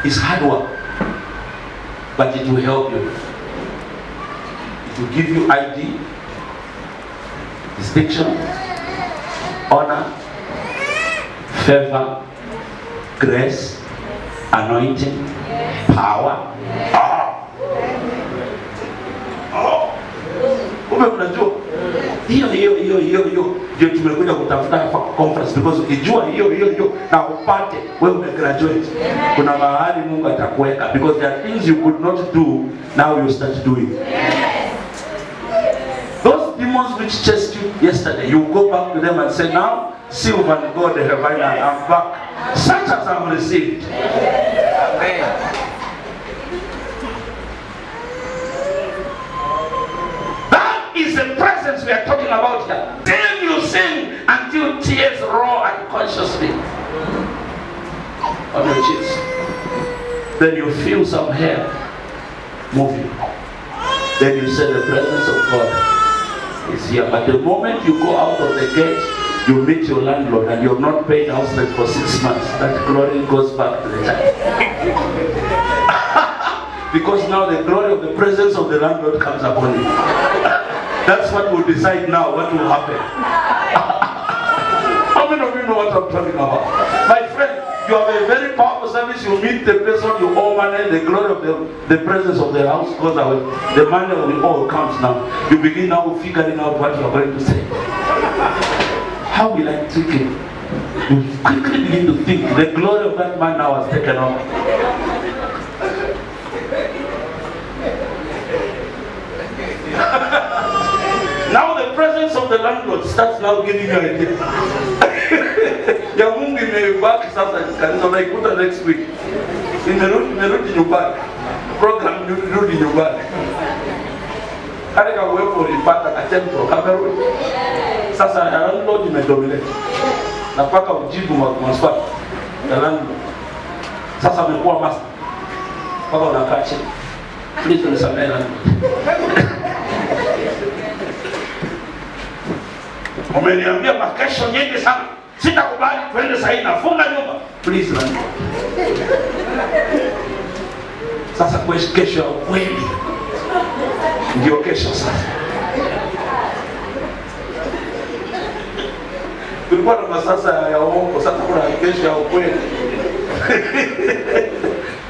Speaker 1: is hard work. But it will help you. It will give you ID, distinction, honor, favor, grace, anointing, power. Kumbe mnajua hiyo ndio tumekuja kutafuta conference, because ukijua hiyo na upate wewe umegraduate, kuna mahali Mungu atakuweka, because there are things you could not do, now you start doing. Those demons which chased you yesterday, you go back to them and say, now silver and gold have I, I'm back, such as I've received. Amen. Is the presence we are talking about here. Then you sing until tears roll unconsciously on your cheeks. Then you feel some hair moving. Then you say the presence of God is here. But the moment you go out of the gate, you meet your landlord and you have not paid house rent for 6 months. That glory goes back to the child. Because now the glory of the presence of the landlord comes upon you. That's what will decide now what will happen. How many of you know what I'm talking about? My friend, you have a very powerful service. You meet the person you owe money, the glory of the presence of the house goes away. The money of the all comes now. You begin now figuring out what you are going to say. How will I take it? You quickly begin to think the glory of that man now has taken off. Now the presence of the landlord starts now giving you ideas. Ya Mungu imebaki sasa kanisa unaikuta next week. Imerudi nyumbani. Program imerudi nyumbani. Kale ka uwepo ulipata katemplo kamerudi. Sasa landlord imedominate. Na paka ujibu maswali ya landlord. Sasa amekuwa master. Paka unakaa chini. Please unisamehe landlord. Umeniambia makesho nyingi sana. Sitakubali twende sasa hivi, nafunga nyumba. Please landlord. Sasa kesho ya kweli ndio kesho sasa. Tulikuwa na masasa ya uongo, sasa kuna kesho ya kweli.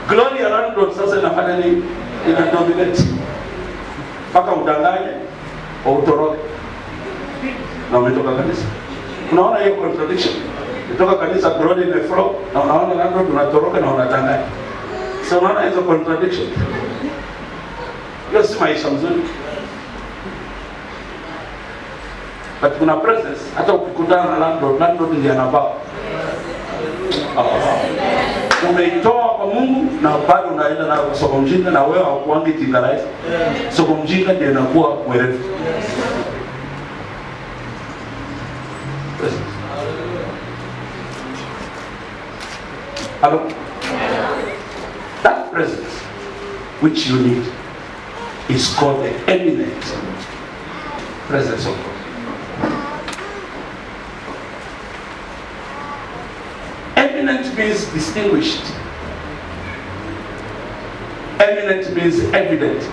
Speaker 1: Glory ya landlord sasa inafanya nini? Ina dominate. Paka udanganye au utoroke. Na umetoka kanisa. Unaona hiyo contradiction? Kutoka kanisa glory imeflow na unaona landlord unatoroka na unatanganya. So unaona hizo contradiction. Hiyo si maisha mzuri. But kuna presence, hata ukikutana na landlord ndiye anabaa. Umeitoa kwa Mungu na bado unaenda na soko mjinga, na wewe haukuangi tingalize. Soko mjinga ndiye anakuwa mwerevu. Hello? That presence which you need is called the eminent presence of God. Eminent means distinguished. Eminent means evident.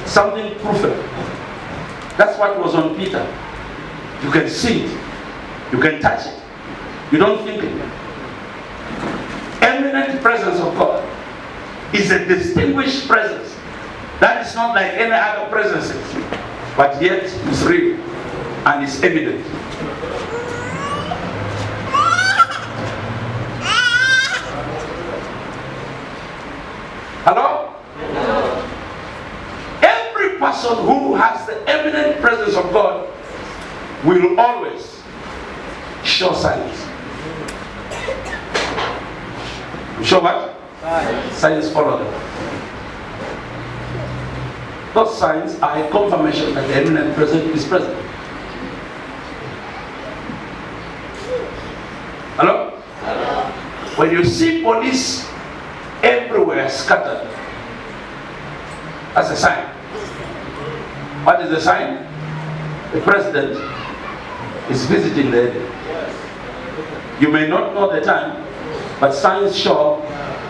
Speaker 1: Something proven. That's what was on Peter. You can see it. You can touch it. You don't think it. Eminent presence of God is a distinguished presence. That is not like any other presences, but yet it's real and it's evident. Hello? Every person who has the eminent presence of God will always show signs. Show what? Signs follow them. Those signs are a confirmation that the eminent presence is present. When you see police everywhere scattered, that's a sign. What is the sign? The president is visiting the area. You may not know the time, but signs show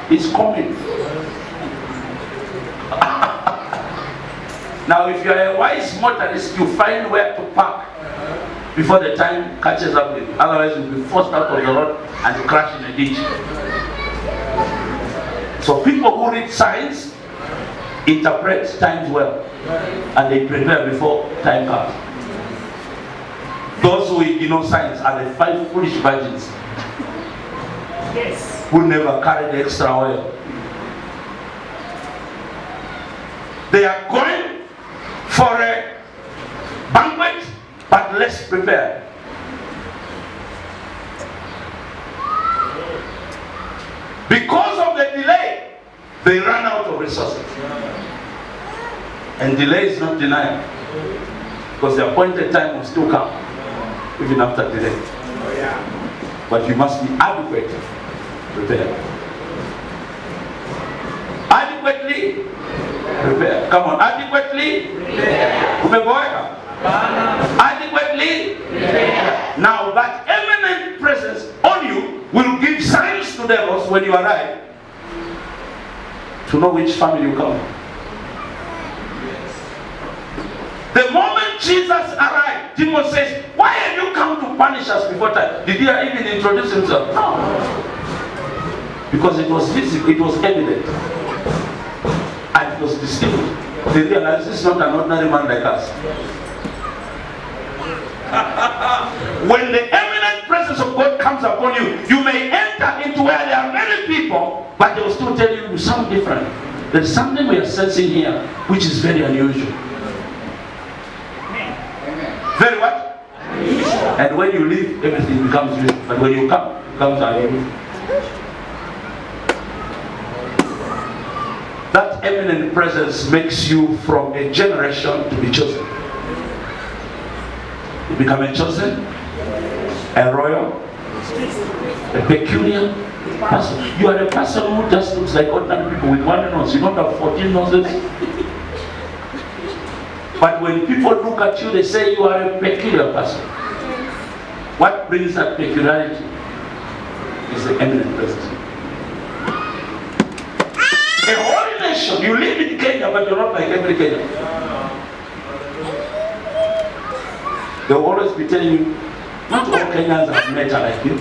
Speaker 1: it's coming. Now, if you are a wise motorist, you find where to park before the time catches up with you. Otherwise, you'll be forced out of the road and crash in a ditch. So people who read signs interpret times well, and they prepare before time comes. Those who ignore signs are the 5 foolish virgins who never carried extra oil. They are going for a banquet, but less prepared. Because of the delay, they run out of resources. And delay is not denial, because the appointed time will still come, even after delay. But you must be adequately prepared. Adequately prepared. Come on, adequately prepared. Adequately prepared. Now that eminent presence on you will give signs to devils when you arrive to know which family you come from. The moment Jesus arrived, demon says, "Why have you come to punish us before time?" Did he even introduce himself? No. Because it was visible, it was evident. And it was distinguished. They realized this is not an ordinary man like us. When the eminent presence of God comes upon you, you may enter into where there are many people, but they will still tell you something different. There's something we are sensing here, which is very unusual. Very what? And when you leave, everything becomes real. But when you come, it becomes unusual. That eminent presence makes you from a generation to be chosen. You become a chosen, a royal, a peculiar person. You are a person who just looks like ordinary people with one nose. You don't have 14 noses. But when people look at you, they say you are a peculiar person. What brings that peculiarity is the eminent presence. A holy nation. You live in Kenya, but you're not like every Kenyan. They'll always be telling you, not all Kenyans are nature like you.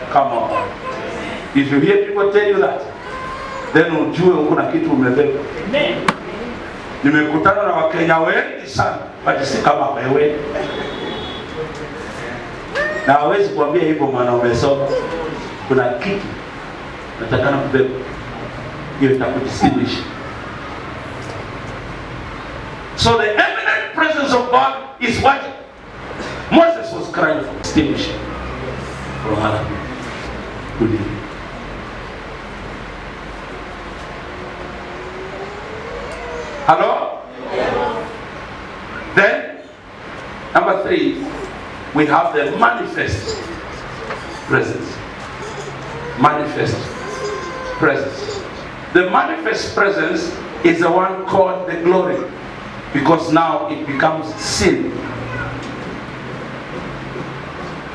Speaker 1: Come on. If you hear people tell you that, then ujue kuna kitu umebeba. Nimekutana na Wakenya wengi sana, but si kama wewe. Na hawezi kuambia hivyo maana umesoma. Kuna kitu natakana kubeba. Hiyo itakudistinguish. So the eminent presence of God is what Moses was crying for. Distinguishing from other people. Good evening. Hello? Then, number 3, we have the manifest presence. Manifest presence. The manifest presence is the one called the glory, because now it becomes sin.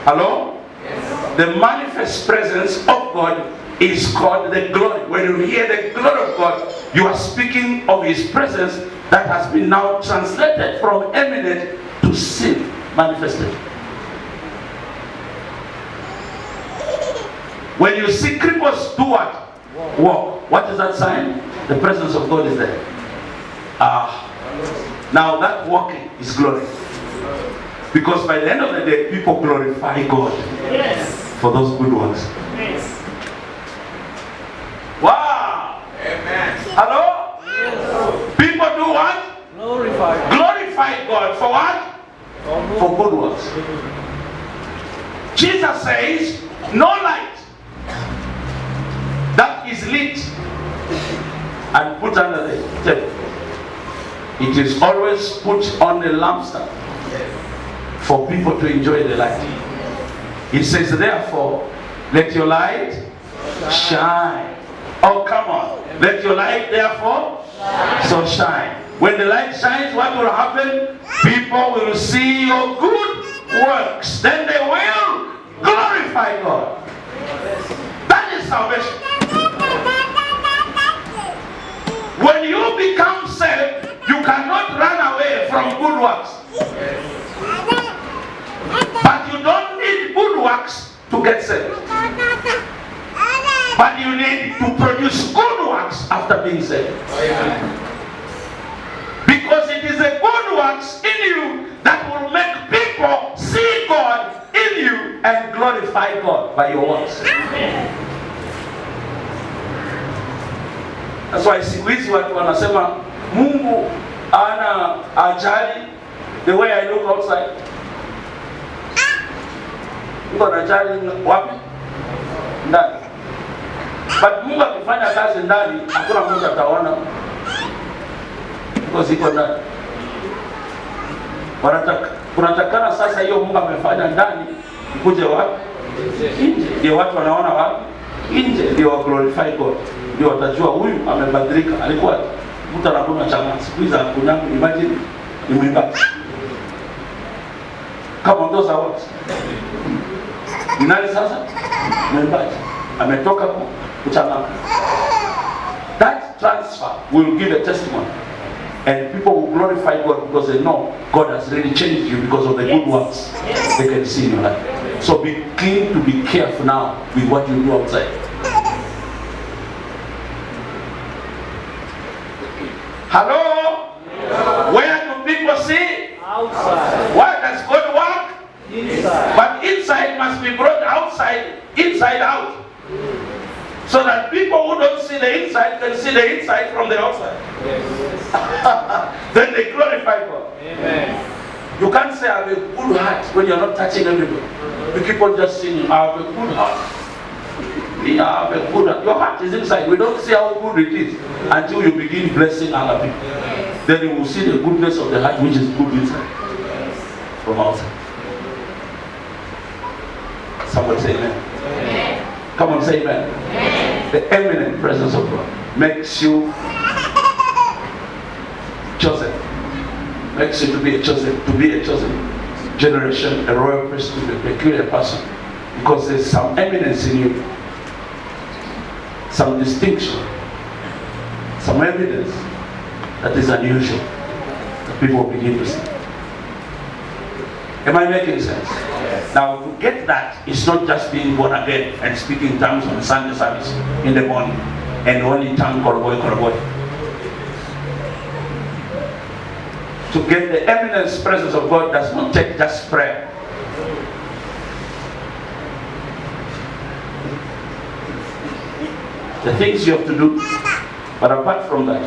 Speaker 1: Hello? Yes. The manifest presence of God is called the glory. When you hear the glory of God, you are speaking of His presence that has been now translated from eminent to sin manifested. When you see cripples do what? Walk. What is that sign? The presence of God is there. Now that walking is glory. Because by the end of the day, people glorify God.
Speaker 3: Yes.
Speaker 1: For those good ones.
Speaker 3: Yes.
Speaker 1: Wow!
Speaker 4: Amen.
Speaker 1: Hello?
Speaker 3: Yes.
Speaker 1: People do what?
Speaker 3: Glorify.
Speaker 1: Glorify God. For what? For good ones. Jesus says, no light that is lit and put under the table. It is always put on a lampstand for people to enjoy the light. He says, therefore, Let your light shine. Oh, come on. Let your light therefore so shine. When the light shines, what will happen? People will see your good works. Then they will glorify God. That is salvation. When you become saved, you cannot run away from good works. But you don't need good works to get saved. But you need to produce good works after being saved. Because it is a good works in you that will make people see God in you and glorify God by your works. That's why siku hizi watu wanasema Mungu ana ajali the way I look outside. Mungu anajali wapi? Ndani. But Mungu akifanya kazi ndani, hakuna mtu ataona. Because iko ndani. Kunatakana sasa hiyo Mungu amefanya ndani ikuje wapi? Nje. Ndio watu wanaona wapi? Nje. Ndio wa glorify God. Ndio watajua huyu amebadilika. Alikuwa mtu anakunywa chama. Siku hizi anakunywa, imagine ni mwimbaji. Kama those are what? Ni nani sasa? Mwimbaji. Ametoka kuchanganya. That transfer will give a testimony. And people will glorify God because they know God has really changed you because of the good works they can see in your life. So begin to be careful now with what you do outside. Hello? Where do people see?
Speaker 3: Outside.
Speaker 1: Where does God work?
Speaker 3: Inside.
Speaker 1: But inside must be brought outside, inside out. So that people who don't see the inside can see the inside from the outside.
Speaker 3: Yes.
Speaker 1: Then they glorify God.
Speaker 3: Amen.
Speaker 1: You can't say I have a good heart when you're not touching everybody. You keep on just singing, I have a good heart. We have a good heart. Your heart is inside. We don't see how good it is until you begin blessing other people. Then you will see the goodness of the heart which is good inside from outside. Somebody say amen.
Speaker 2: Amen.
Speaker 1: Come on, say amen.
Speaker 2: Amen.
Speaker 1: The eminent presence of God makes you chosen. Makes you to be a chosen generation, a royal priesthood, a peculiar person. Because there's some eminence in you, some distinction, some evidence that is unusual that people begin to see. Am I making sense? Yes. Now to get that, it's not just being born again and speaking tongues on Sunday service in the morning and only tongue koroboy. To get the eminence presence of God does not take just prayer. The things you have to do, but apart from that,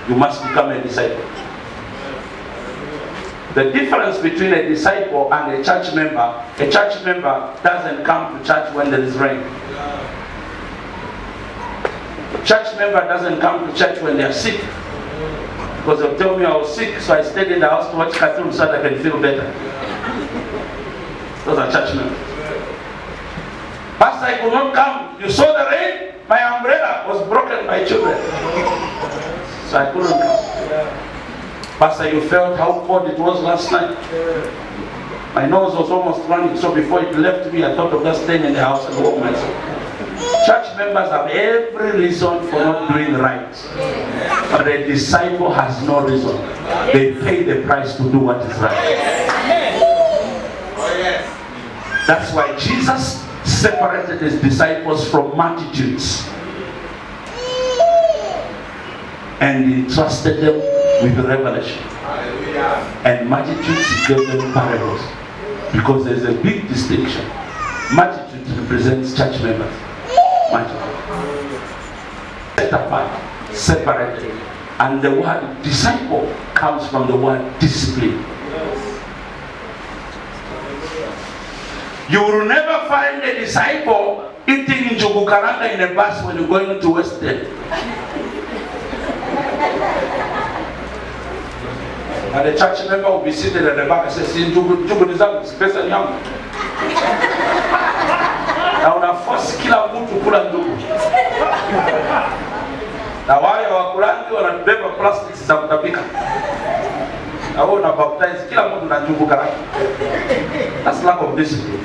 Speaker 1: you must become a disciple. The difference between a disciple and a church member doesn't come to church when there is rain. A church member doesn't come to church when they are sick. Because they'll tell me I was sick, so I stayed in the house to watch cartoons so that I can feel better. Those are church members. Pastor, I could not come. You saw the rain? My umbrella was broken by children. So I couldn't come. Pastor, you felt how cold it was last night? My nose was almost running, so before it left me, I thought of just staying in the house and walk myself. Church members have every reason for not doing right. But a disciple has no reason. They pay the price to do what is right. That's why Jesus separated his disciples from multitudes and entrusted them with revelation. And multitudes he gave them parables. Because there's a big distinction. Multitude represents church members. Multitude. Set apart, separated. And the word disciple comes from the word discipline. You will never find a disciple eating njugu karanga in a bus when you're going to West End. And the church member will be seated at the back and say, "See, njugu nizangu, space and young." Na unafuata si kila mtu kula njugu. Na wale wakulangi wanabeba plastics za kutapika. Na wao na baptize kila mtu na njugu karaka. That's lack of discipline.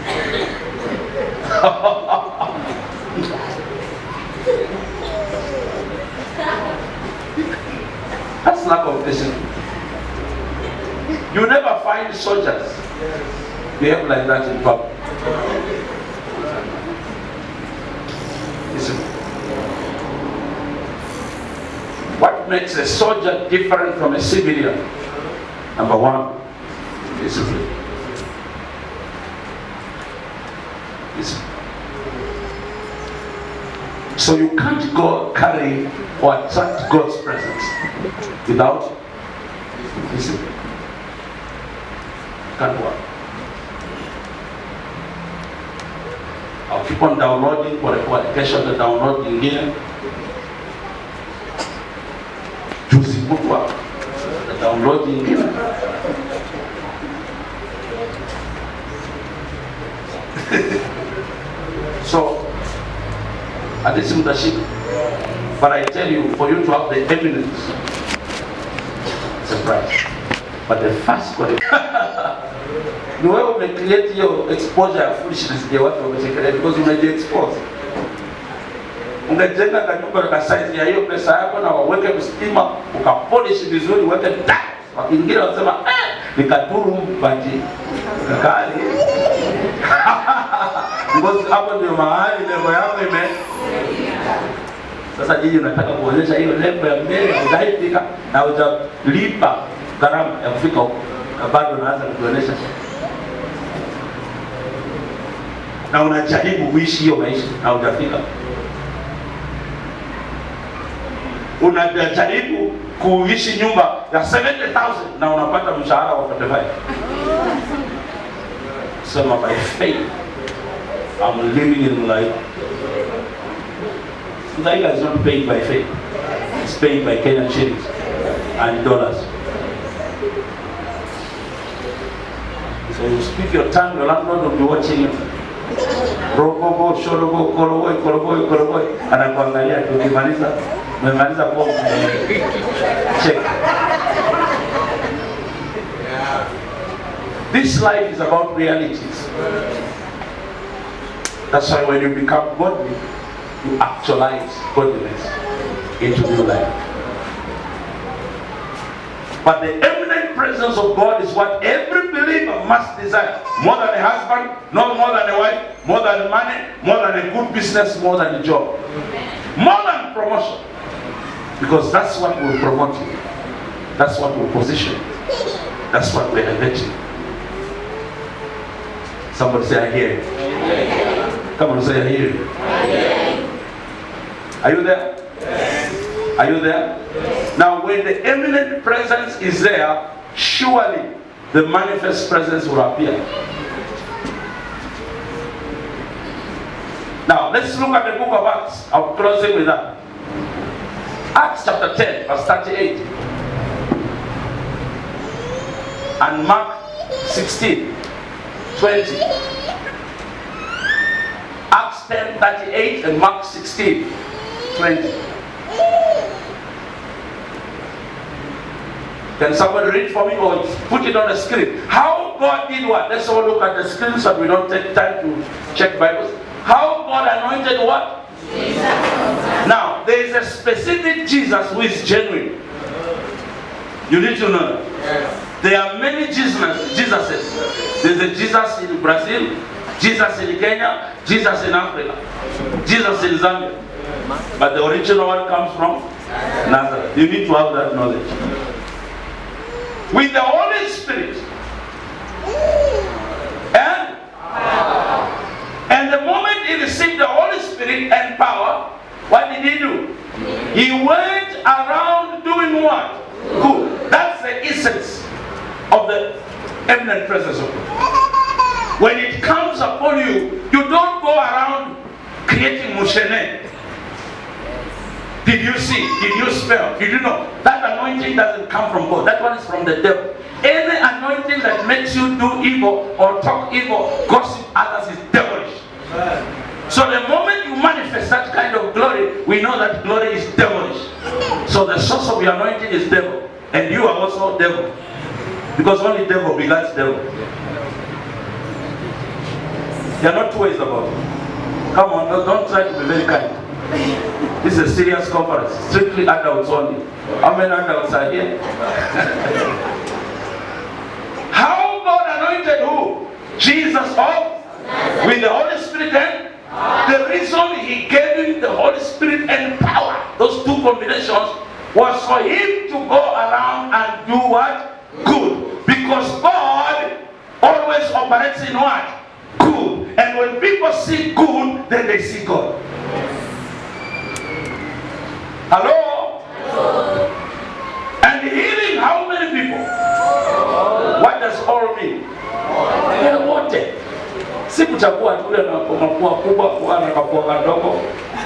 Speaker 1: That's lack of discipline. You never find soldiers behave like that in public. Discipline. What makes a soldier different from a civilian? Number one, discipline. Discipline. So you can't go carry or attract God's presence without discipline. Can't work. I'll keep on downloading for application to download ingine. Juzi kutwa the download ingine. So at this leadership, but I tell you, for you to have the eminence, it's a price. But the first qualification, ni wewe umecreate hiyo exposure ya foolishness ya watu wamechekelea because umejiexpose. Ungejenga kanyumba ka size ya hiyo pesa yako na waweke kustima, ukapolish vizuri, uweke tiles. Wakiingia wasema nikaturu bati kali. Because hapo ndio mahali level yako ime. Sasa jiji unataka kuonyesha hiyo level ya mbele unaifika na utalipa gharama ya kufika huko. Bado unaanza kuonyesha. Na unajaribu kuishi hiyo maisha na hujafika. Unajaribu kuishi nyumba ya 70,000 na unapata mshahara wa 45. So by faith, I'm living in life. Museka is not paid by faith. It's paid by Kenyan shillings and dollars. So you speak your tongue, your landlord will be watching you. Rogogo, shorogo, korogoi. Anakuangalia tu umemaliza kwa check. This life is about realities. That's why when you become godly, you actualize godliness into your life. But the eminent presence of God is what every believer must desire. More than a husband, no more than a wife, more than money, more than a good business, more than a job. More than promotion. Because that's what will promote you. That's what will position you. That's what will elevate you. Somebody say, I hear you. Come on, say, I hear you. Are you there? Yes. Are you there? Yes. Now, when the eminent presence is there, surely the manifest presence will appear. Now, let's look at the book of Acts. I'm closing with that. Acts chapter 10, verse 38. And Mark 16, 20. Acts 10, 38 and Mark 16, 20. Can somebody read for me or put it on the screen? How God did what? Let's all look at the screen so we don't take time to check Bibles. How God anointed what? Jesus. Now, there is a specific Jesus who is genuine. You need to know that. Yes. There are many Jesuses. There's a Jesus in Brazil, Jesus in Kenya, Jesus in Africa, Jesus in Zambia. But the original one comes from Nazareth. You need to have that knowledge. With the Holy Spirit. And the moment he received the Holy Spirit and power, what did he do? He went around doing what? Good. That's the essence of the eminent presence of God. When it comes upon you, you don't go around creating mushene. Did you see? Did you smell? Did you know? That anointing doesn't come from God. That one is from the devil. Any anointing that makes you do evil or talk evil, gossip others is devilish. So the moment of your anointing is devil. And you are also devil. Because only devil begets devil. There are not two ways about it. Come on, don't try to be very kind. This is a serious conference. Strictly adults only. How many adults are here? How God anointed who? Jesus with the Holy Spirit and the reason he gave him the Holy Spirit and power, those two combinations, was for him to go around and do what? Good. Because God always operates in what? Good. And when people see good, then they see God. Hello? Hello? And healing how many people? What does all mean? Wote. Si kuchagua tu ule na mapua kubwa, kuwa na kapua kadogo,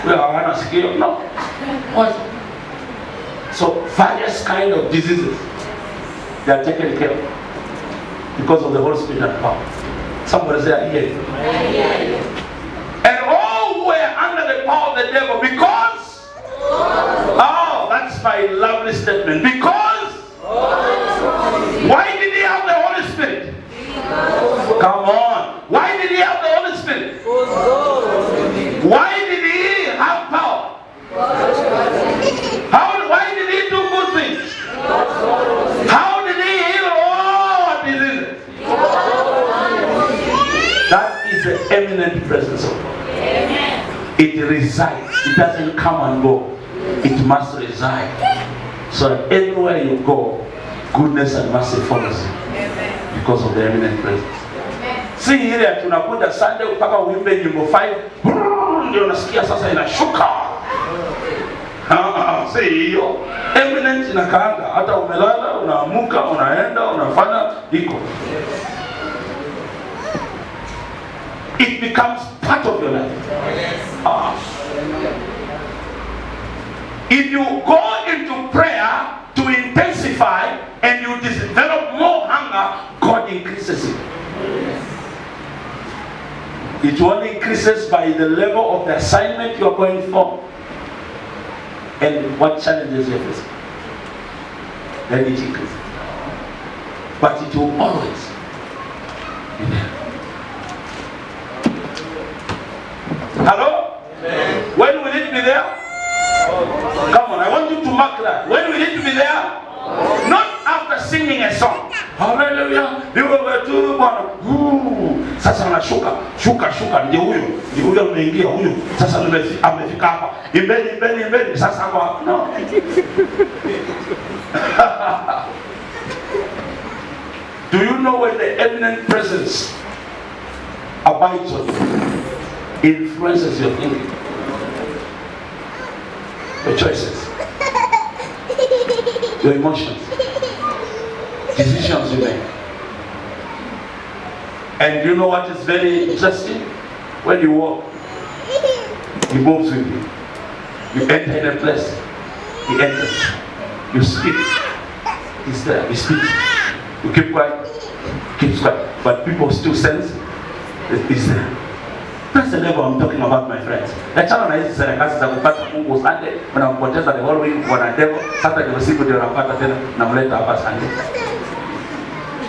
Speaker 1: ule hawana sikio. No. What? So various kind of diseases, they are taken care of because of the Holy Spirit and power. Somebody say here. And all who were under the power of the devil because that's my lovely statement. Because why did he have the Holy Spirit? Come on. Why did he have the Holy Spirit? Why did he have power? Why did he do good things? How did he heal all diseases? That is the eminent presence of God. It resides. It doesn't come and go. It must reside. So that everywhere you go, goodness and mercy follows you. Because of the eminent presence. Si ile tunakuja Sunday mpaka uimbe nyimbo 5 ndio unasikia sasa inashuka. Si hiyo. Eminent inakaanga. Hata umelala, unaamuka, unaenda, unafanya iko. It becomes part of your life. If you go into prayer to intensify and you develop more hunger, God increases it. It only increases by the level of the assignment you are going for and what challenges you are facing. Then it increases. But it will always be there. Hello? Amen. When will it be there? Come on, I want you to mark that. When will it be there? Not after singing a song. Hallelujah. Sasa anashuka, shuka, ndio huyo ameingia huyo. Sasa amefika hapa. Imbeni, sasa hapa. No. Do you know when the eminent presence abides on you, influences your thinking, your choices, your emotions, decisions you make? And you know what is very interesting? When you walk, he moves with you. You enter in a place, he enters. You speak, he's there, he speaks. You keep quiet, keeps quiet. But people still sense that he's there. That's the level I'm talking about, my friends. Achana na hizi serikali za kupata Mungu Sunday, unampoteza the whole week kwa devil, Saturday usiku ndio unapata tena na mleta hapa Sunday.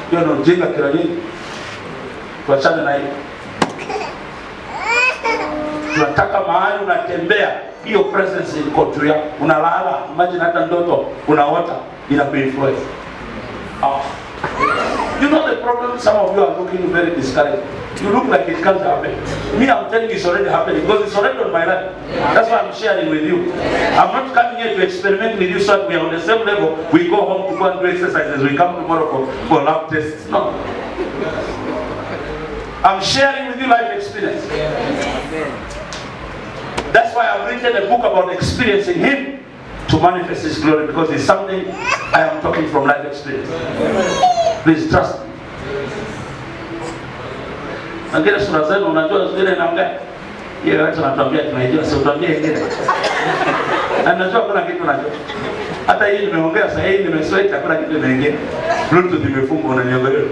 Speaker 1: Hiyo ndio ujinga kila nini? Tuachane na hiyo. Tunataka mahali unatembea, hiyo presence iko tu ya unalala, imagine hata ndoto unaota inakuinfluence. You know the problem, some of you are looking very discouraged. You look like it can't happen. Me, I'm telling you it's already happening because it's already on my life. That's why I'm sharing with you. I'm not coming here to experiment with you so that we are on the same level. We go home to go and do exercises. We come tomorrow for lab tests. No. I'm sharing with you life experience. That's why I've written a book about experiencing Him to manifest His glory, because it's something I am talking from life experience. Please trust me. Angela sura zenu unajua zile namna hiyo, watu wanatuambia tunajua, sio tuambie ingine. Na najua kuna kitu najua. Hata hii nimeongea sasa, hii nimesweta, kuna kitu imeingia. Bluetooth imefungwa, unaniongelea.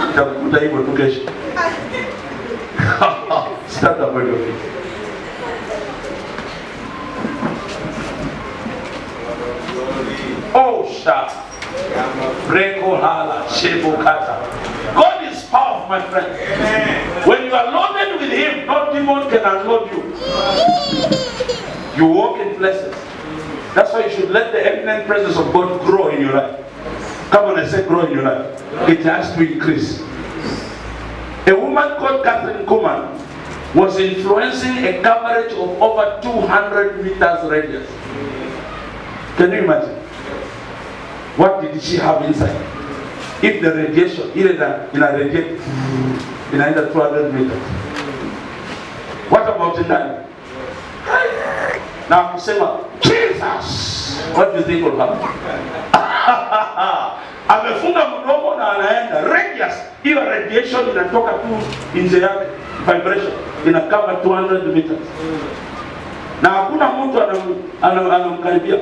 Speaker 1: Utakuta hivyo tu kesho. Start up with your feet.
Speaker 4: Glory.
Speaker 1: sha. Breko hala, shebo kata. God is powerful, my friend. When you are loaded with Him, no demon can unload you. You walk in places. That's why you should let the eminent presence of God grow in your life. Come on, I say grow in your life. It has to increase. A woman called Catherine Kuhlman was influencing a coverage of over 200 meters radius. Can you imagine? What did she have inside? If the radiation, in a 200 meters. What about in that? Now, Jesus! What do you think will happen? Amefunga mdomo na anaenda radius. Hiyo radiation inatoka tu nje yake, vibration inakava 200 meters. Na hakuna mtu anamkaribia.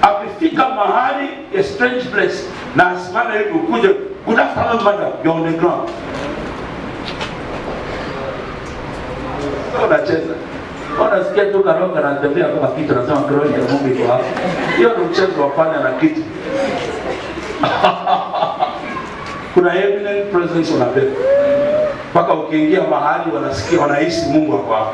Speaker 1: Akifika mahali a strange place na asimame hivi ukuje, good afternoon madam, you're on the ground. Unacheza. Unasikia tu karoka na tembea kama kitu nasema growing ya Mungu iko hapa. Hiyo ni mchezo wa panya na kitu. Kuna eminent presence unabeba. Mpaka ukiingia mahali wanasikia wanahisi Mungu hapo hapo.